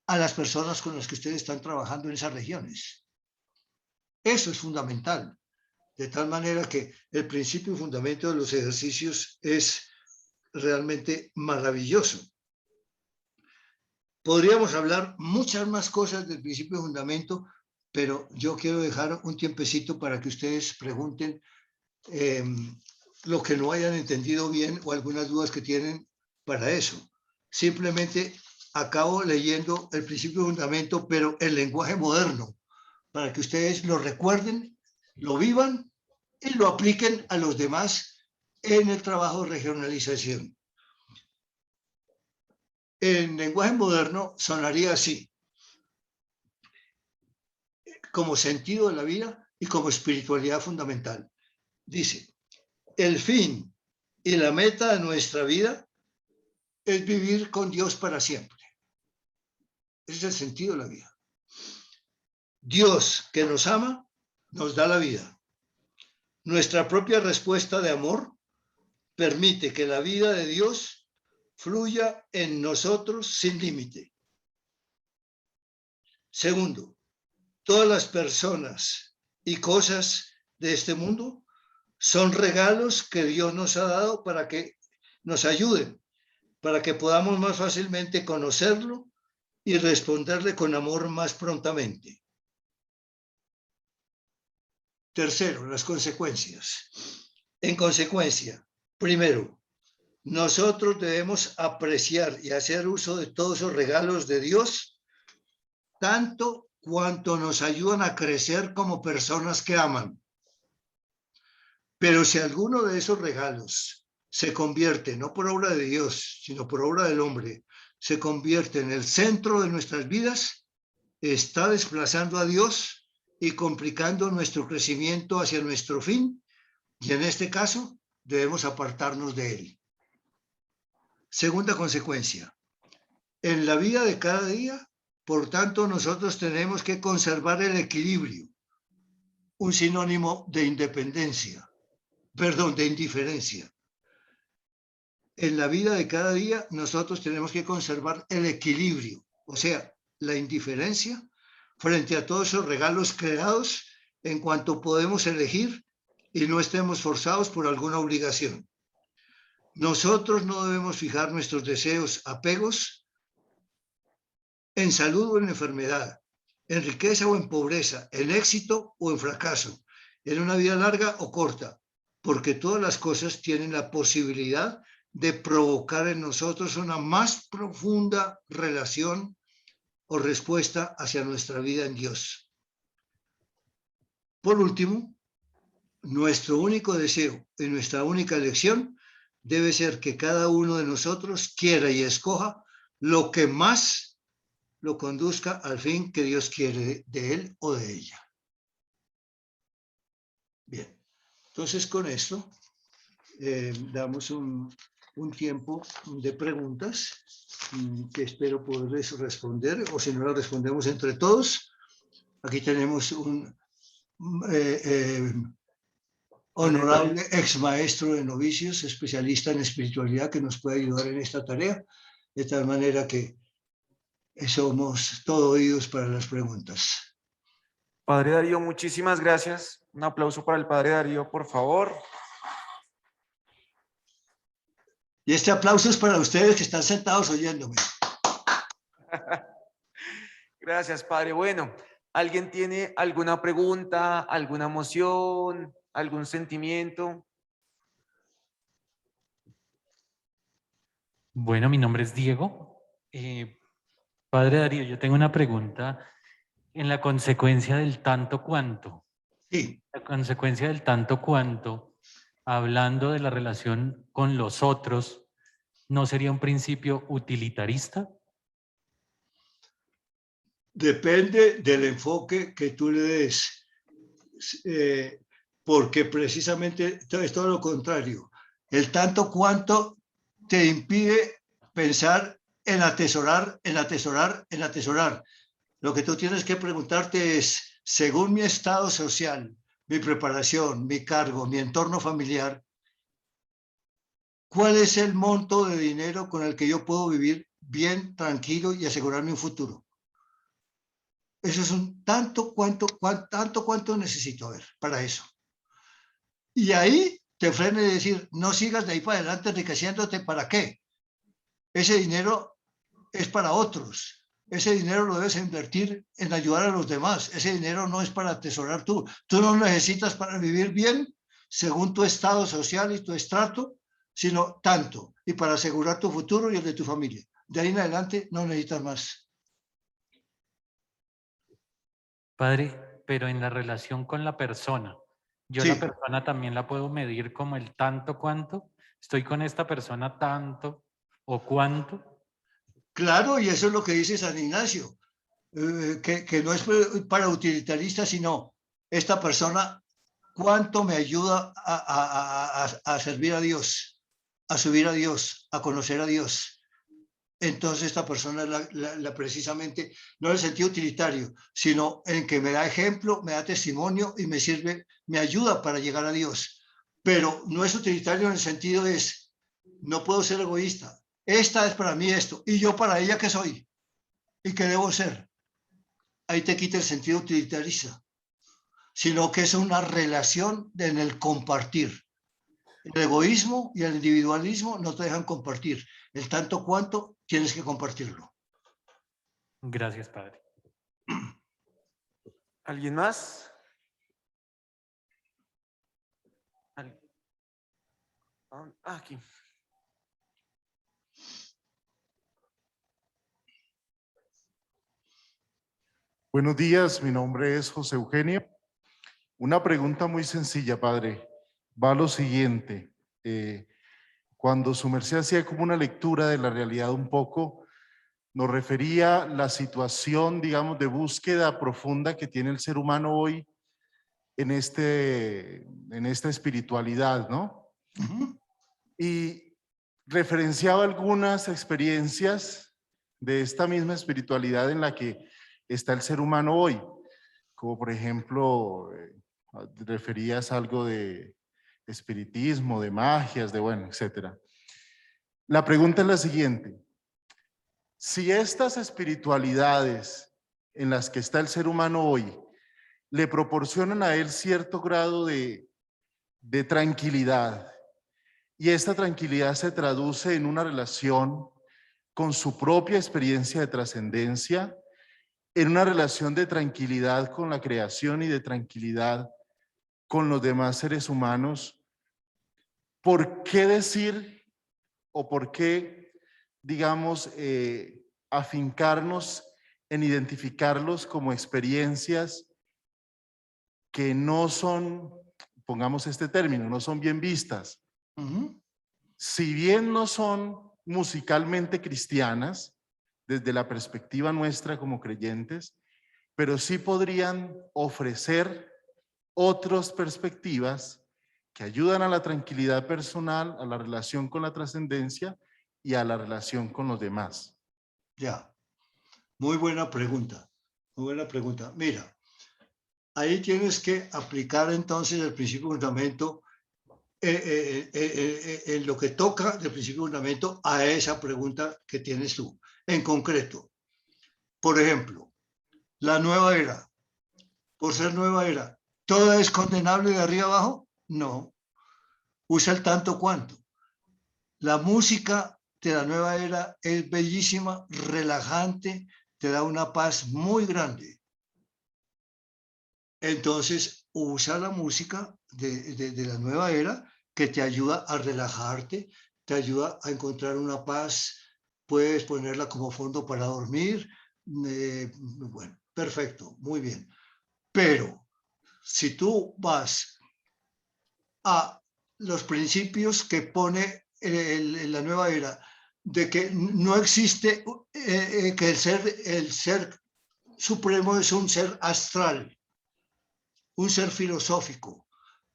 a las personas con las que ustedes están trabajando en esas regiones. Eso es fundamental. De tal manera que el principio y fundamento de los ejercicios es realmente maravilloso. Podríamos hablar muchas más cosas del principio y fundamento, pero yo quiero dejar un tiempecito para que ustedes pregunten lo que no hayan entendido bien o algunas dudas que tienen para eso. Simplemente acabo leyendo el principio y fundamento, pero en lenguaje moderno, para que ustedes lo recuerden, lo vivan y lo apliquen a los demás en el trabajo de regionalización. En lenguaje moderno sonaría así, como sentido de la vida y como espiritualidad fundamental. Dice, el fin y la meta de nuestra vida es vivir con Dios para siempre. Ese es el sentido de la vida. Dios, que nos ama, nos da la vida. Nuestra propia respuesta de amor permite que la vida de Dios fluya en nosotros sin límite. Segundo, todas las personas y cosas de este mundo son regalos que Dios nos ha dado para que nos ayuden, para que podamos más fácilmente conocerlo y responderle con amor más prontamente. Tercero, las consecuencias. En consecuencia, primero, nosotros debemos apreciar y hacer uso de todos esos regalos de Dios, tanto cuanto nos ayudan a crecer como personas que aman. Pero si alguno de esos regalos se convierte, no por obra de Dios, sino por obra del hombre, se convierte en el centro de nuestras vidas, está desplazando a Dios y complicando nuestro crecimiento hacia nuestro fin, y en este caso debemos apartarnos de él. Segunda consecuencia, en la vida de cada día, por tanto, nosotros tenemos que conservar el equilibrio, un sinónimo de indiferencia. En la vida de cada día, nosotros tenemos que conservar el equilibrio, o sea, la indiferencia frente a todos esos regalos creados en cuanto podemos elegir y no estemos forzados por alguna obligación. Nosotros no debemos fijar nuestros deseos, apegos en salud o en enfermedad, en riqueza o en pobreza, en éxito o en fracaso, en una vida larga o corta, porque todas las cosas tienen la posibilidad de provocar en nosotros una más profunda relación o respuesta hacia nuestra vida en Dios. Por último, nuestro único deseo y nuestra única elección debe ser que cada uno de nosotros quiera y escoja lo que más lo conduzca al fin que Dios quiere de él o de ella. Bien, entonces con esto damos un tiempo de preguntas que espero poderles responder, o si no las respondemos entre todos. Aquí tenemos un honorable ex maestro de novicios, especialista en espiritualidad, que nos puede ayudar en esta tarea, de tal manera que somos todo oídos para las preguntas. Padre Darío, muchísimas gracias. Un aplauso para el Padre Darío, por favor. Y este aplauso es para ustedes que están sentados oyéndome. Gracias, Padre. Bueno, ¿alguien tiene alguna pregunta, alguna emoción, algún sentimiento? Bueno, mi nombre es Diego. Padre Darío, yo tengo una pregunta en la consecuencia del tanto cuanto. Sí, La consecuencia del tanto cuanto, hablando de la relación con los otros, ¿no sería un principio utilitarista? depende del enfoque que tú le des, porque precisamente es todo lo contrario. El tanto cuanto te impide pensar en atesorar, en atesorar, en atesorar. Lo que tú tienes que preguntarte es, según mi estado social, mi preparación, mi cargo, mi entorno familiar, ¿cuál es el monto de dinero con el que yo puedo vivir bien, tranquilo y asegurarme un futuro? Eso es un tanto cuanto necesito ver para eso. Y ahí te frena y decir, no sigas de ahí para adelante enriqueciéndote, ¿para qué? Ese dinero es para otros. Ese dinero lo debes invertir en ayudar a los demás. Ese dinero no es para atesorar tú. Tú no necesitas para vivir bien, según tu estado social y tu estrato, sino tanto. Y para asegurar tu futuro y el de tu familia. De ahí en adelante no necesitas más. Padre, pero en la relación con la persona, yo Sí. la persona también la puedo medir como el tanto cuanto. Estoy con esta persona tanto o cuánto. Claro, y eso es lo que dice San Ignacio, que no es para utilitaristas, sino esta persona, cuánto me ayuda a servir a Dios, a subir a Dios, a conocer a Dios. Entonces esta persona es precisamente, no en el sentido utilitario, sino en que me da ejemplo, me da testimonio y me sirve, me ayuda para llegar a Dios. Pero no es utilitario en el sentido es, no puedo ser egoísta. Esta es para mí esto, y yo para ella qué soy y qué debo ser. Ahí te quita el sentido utilitarista, sino que es una relación en el compartir. El egoísmo y el individualismo no te dejan compartir. El tanto cuanto tienes que compartirlo. Gracias, Padre. ¿Alguien más? Aquí. Buenos días, mi nombre es José Eugenio. Una pregunta muy sencilla, padre. Va a lo siguiente. Cuando su merced hacía como una lectura de la realidad un poco, nos refería a la situación, digamos, de búsqueda profunda que tiene el ser humano hoy en esta espiritualidad, ¿no? Uh-huh. Y referenciaba algunas experiencias de esta misma espiritualidad en la que está el ser humano hoy, como por ejemplo, referías algo de espiritismo, de magias, de bueno, etcétera. La pregunta es la siguiente: si estas espiritualidades en las que está el ser humano hoy le proporcionan a él cierto grado de tranquilidad, y esta tranquilidad se traduce en una relación con su propia experiencia de trascendencia, en una relación de tranquilidad con la creación y de tranquilidad con los demás seres humanos, ¿por qué decir o por qué, digamos, afincarnos en identificarlos como experiencias que no son pongamos este término, no son bien vistas. Ujú. Si bien no son musicalmente cristianas, desde la perspectiva nuestra como creyentes, pero sí podrían ofrecer otras perspectivas que ayudan a la tranquilidad personal, a la relación con la trascendencia y a la relación con los demás. Ya, muy buena pregunta, muy buena pregunta. Mira, ahí tienes que aplicar entonces el principio de fundamento en lo que toca del principio de fundamento a esa pregunta que tienes tú. En concreto, por ejemplo, la nueva era, por ser nueva era, ¿toda es condenable de arriba abajo? No. Usa el tanto cuanto. La música de la nueva era es bellísima, relajante, te da una paz muy grande. Entonces, usa la música de la nueva era que te ayuda a relajarte, te ayuda a encontrar una paz, puedes ponerla como fondo para dormir. Bueno, perfecto, muy bien. Pero si tú vas a los principios que pone la nueva era, de que no existe, que el ser supremo es un ser astral, un ser filosófico,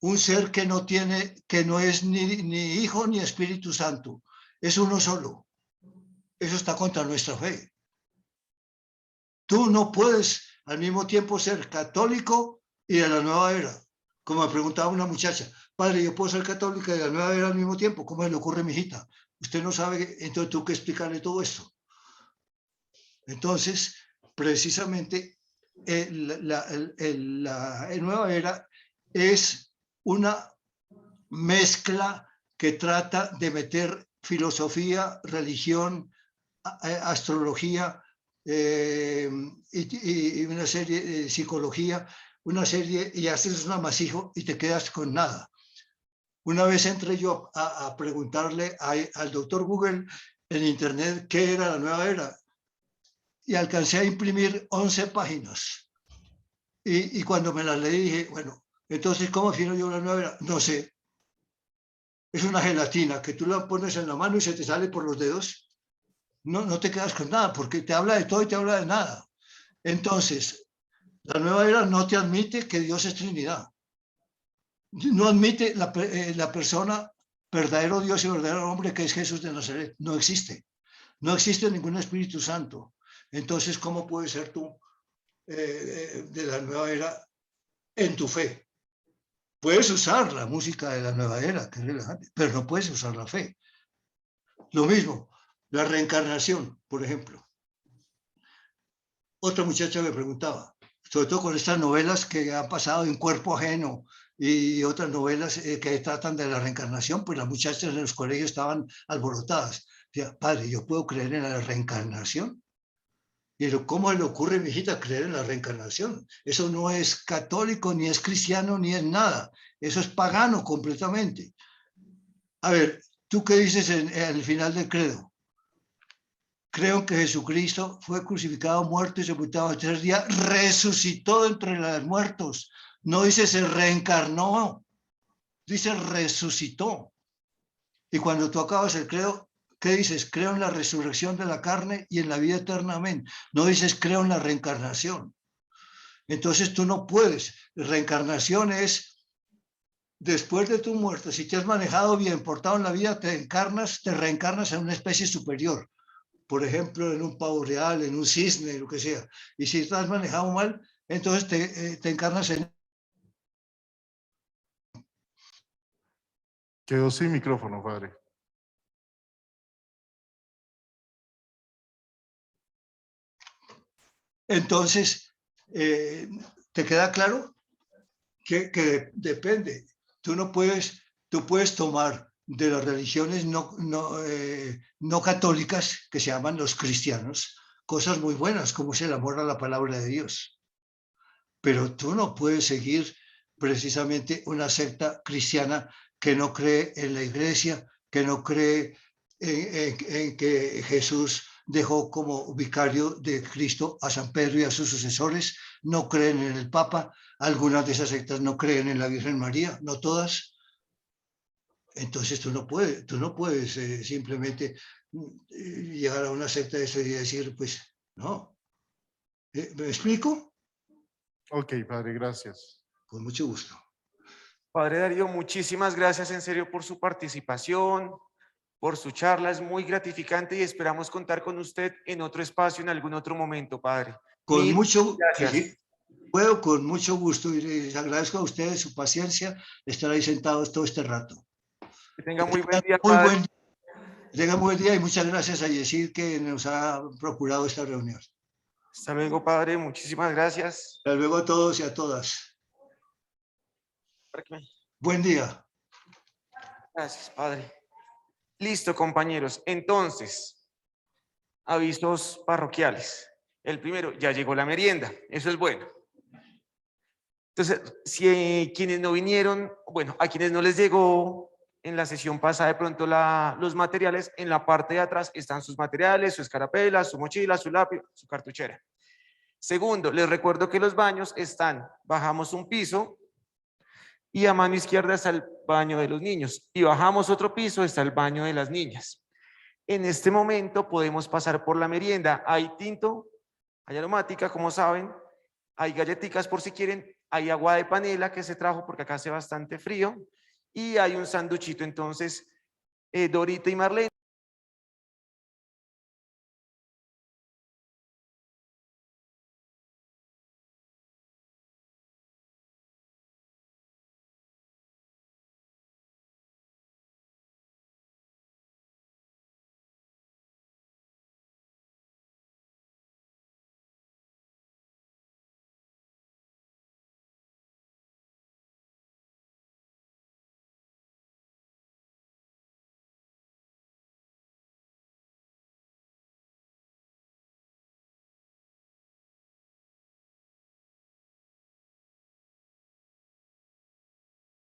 un ser que no tiene, que no es ni Hijo ni Espíritu Santo, es uno solo. Eso está contra nuestra fe. Tú no puedes al mismo tiempo ser católico y de la nueva era. Como me preguntaba una muchacha, padre, yo puedo ser católica y de la nueva era al mismo tiempo. ¿Cómo le ocurre, mijita? Usted no sabe, entonces tú que explicarle todo esto. Entonces, precisamente, la nueva era es una mezcla que trata de meter filosofía, religión, astrología y una serie de psicología, una serie, y haces un amasijo y te quedas con nada. Una vez entré yo a preguntarle al doctor Google en internet qué era la nueva era y alcancé a imprimir 11 páginas. Y cuando me las leí dije, bueno, entonces, ¿cómo defino yo la nueva era? No sé. Es una gelatina que tú la pones en la mano y se te sale por los dedos. No te quedas con nada porque te habla de todo y te habla de nada. Entonces, la nueva era no te admite que Dios es Trinidad. No admite la persona verdadero Dios y verdadero hombre que es Jesús de Nazaret. No existe. No existe ningún Espíritu Santo. Entonces, ¿cómo puedes ser tú de la nueva era en tu fe? Puedes usar la música de la nueva era, que es relajante, pero no puedes usar la fe. Lo mismo, la reencarnación, por ejemplo. Otra muchacha me preguntaba, sobre todo con estas novelas que han pasado en Cuerpo Ajeno y otras novelas que tratan de la reencarnación, pues las muchachas en los colegios estaban alborotadas. Decía, padre, ¿yo puedo creer en la reencarnación? Y ¿cómo le ocurre, mi hijita, creer en la reencarnación? Eso no es católico, ni es cristiano, ni es nada. Eso es pagano completamente. A ver, ¿tú qué dices en el final del credo? Creo que Jesucristo fue crucificado, muerto y sepultado al tercer día, resucitó entre los muertos. No dice se reencarnó, dice resucitó. Y cuando tú acabas el credo, ¿qué dices? Creo en la resurrección de la carne y en la vida eterna, amén. No dices creo en la reencarnación. Entonces tú no puedes. Reencarnación es después de tu muerte. Si te has manejado bien, portado en la vida, te reencarnas en una especie superior. Por ejemplo, en un pavo real, en un cisne, lo que sea. Y si te has manejado mal, entonces te encarnas en... Quedó sin micrófono, padre. Entonces, ¿te queda claro? Que depende. Tú puedes tomar de las religiones no católicas, que se llaman los cristianos, cosas muy buenas, como es el amor a la palabra de Dios. Pero tú no puedes seguir precisamente una secta cristiana que no cree en la iglesia, que no cree en que Jesús dejó como vicario de Cristo a San Pedro y a sus sucesores, no creen en el Papa, algunas de esas sectas no creen en la Virgen María, no todas. Entonces tú no puedes simplemente llegar a una secta de eso y decir, pues, no. ¿Me explico? Ok, padre, gracias. Con mucho gusto. Padre Darío, muchísimas gracias en serio por su participación, por su charla. Es muy gratificante y esperamos contar con usted en otro espacio, en algún otro momento, padre. Con Mil mucho, gracias. si puedo, con mucho gusto, y les agradezco a ustedes su paciencia de estar ahí sentados todo este rato. Que tenga muy buen día, Muy padre. buen, tenga muy buen día y muchas gracias a Yesid que nos ha procurado esta reunión. Hasta luego, padre. Muchísimas gracias. Hasta luego a todos y a todas. Buen día. Gracias, padre. Listo, compañeros. Entonces, avisos parroquiales. El primero, ya llegó la merienda. Eso es bueno. Entonces, si quienes no vinieron, bueno, a quienes no les llegó en la sesión pasada de pronto los materiales, en la parte de atrás están sus materiales, su escarapela, su mochila, su lápiz, su cartuchera. Segundo, les recuerdo que los baños están, bajamos un piso y a mano izquierda está el baño de los niños y bajamos otro piso, está el baño de las niñas. En este momento podemos pasar por la merienda. Hay tinto, hay aromática, como saben, hay galletitas por si quieren, hay agua de panela que se trajo porque acá hace bastante frío y hay un sanduchito. Entonces, Dorita y Marlene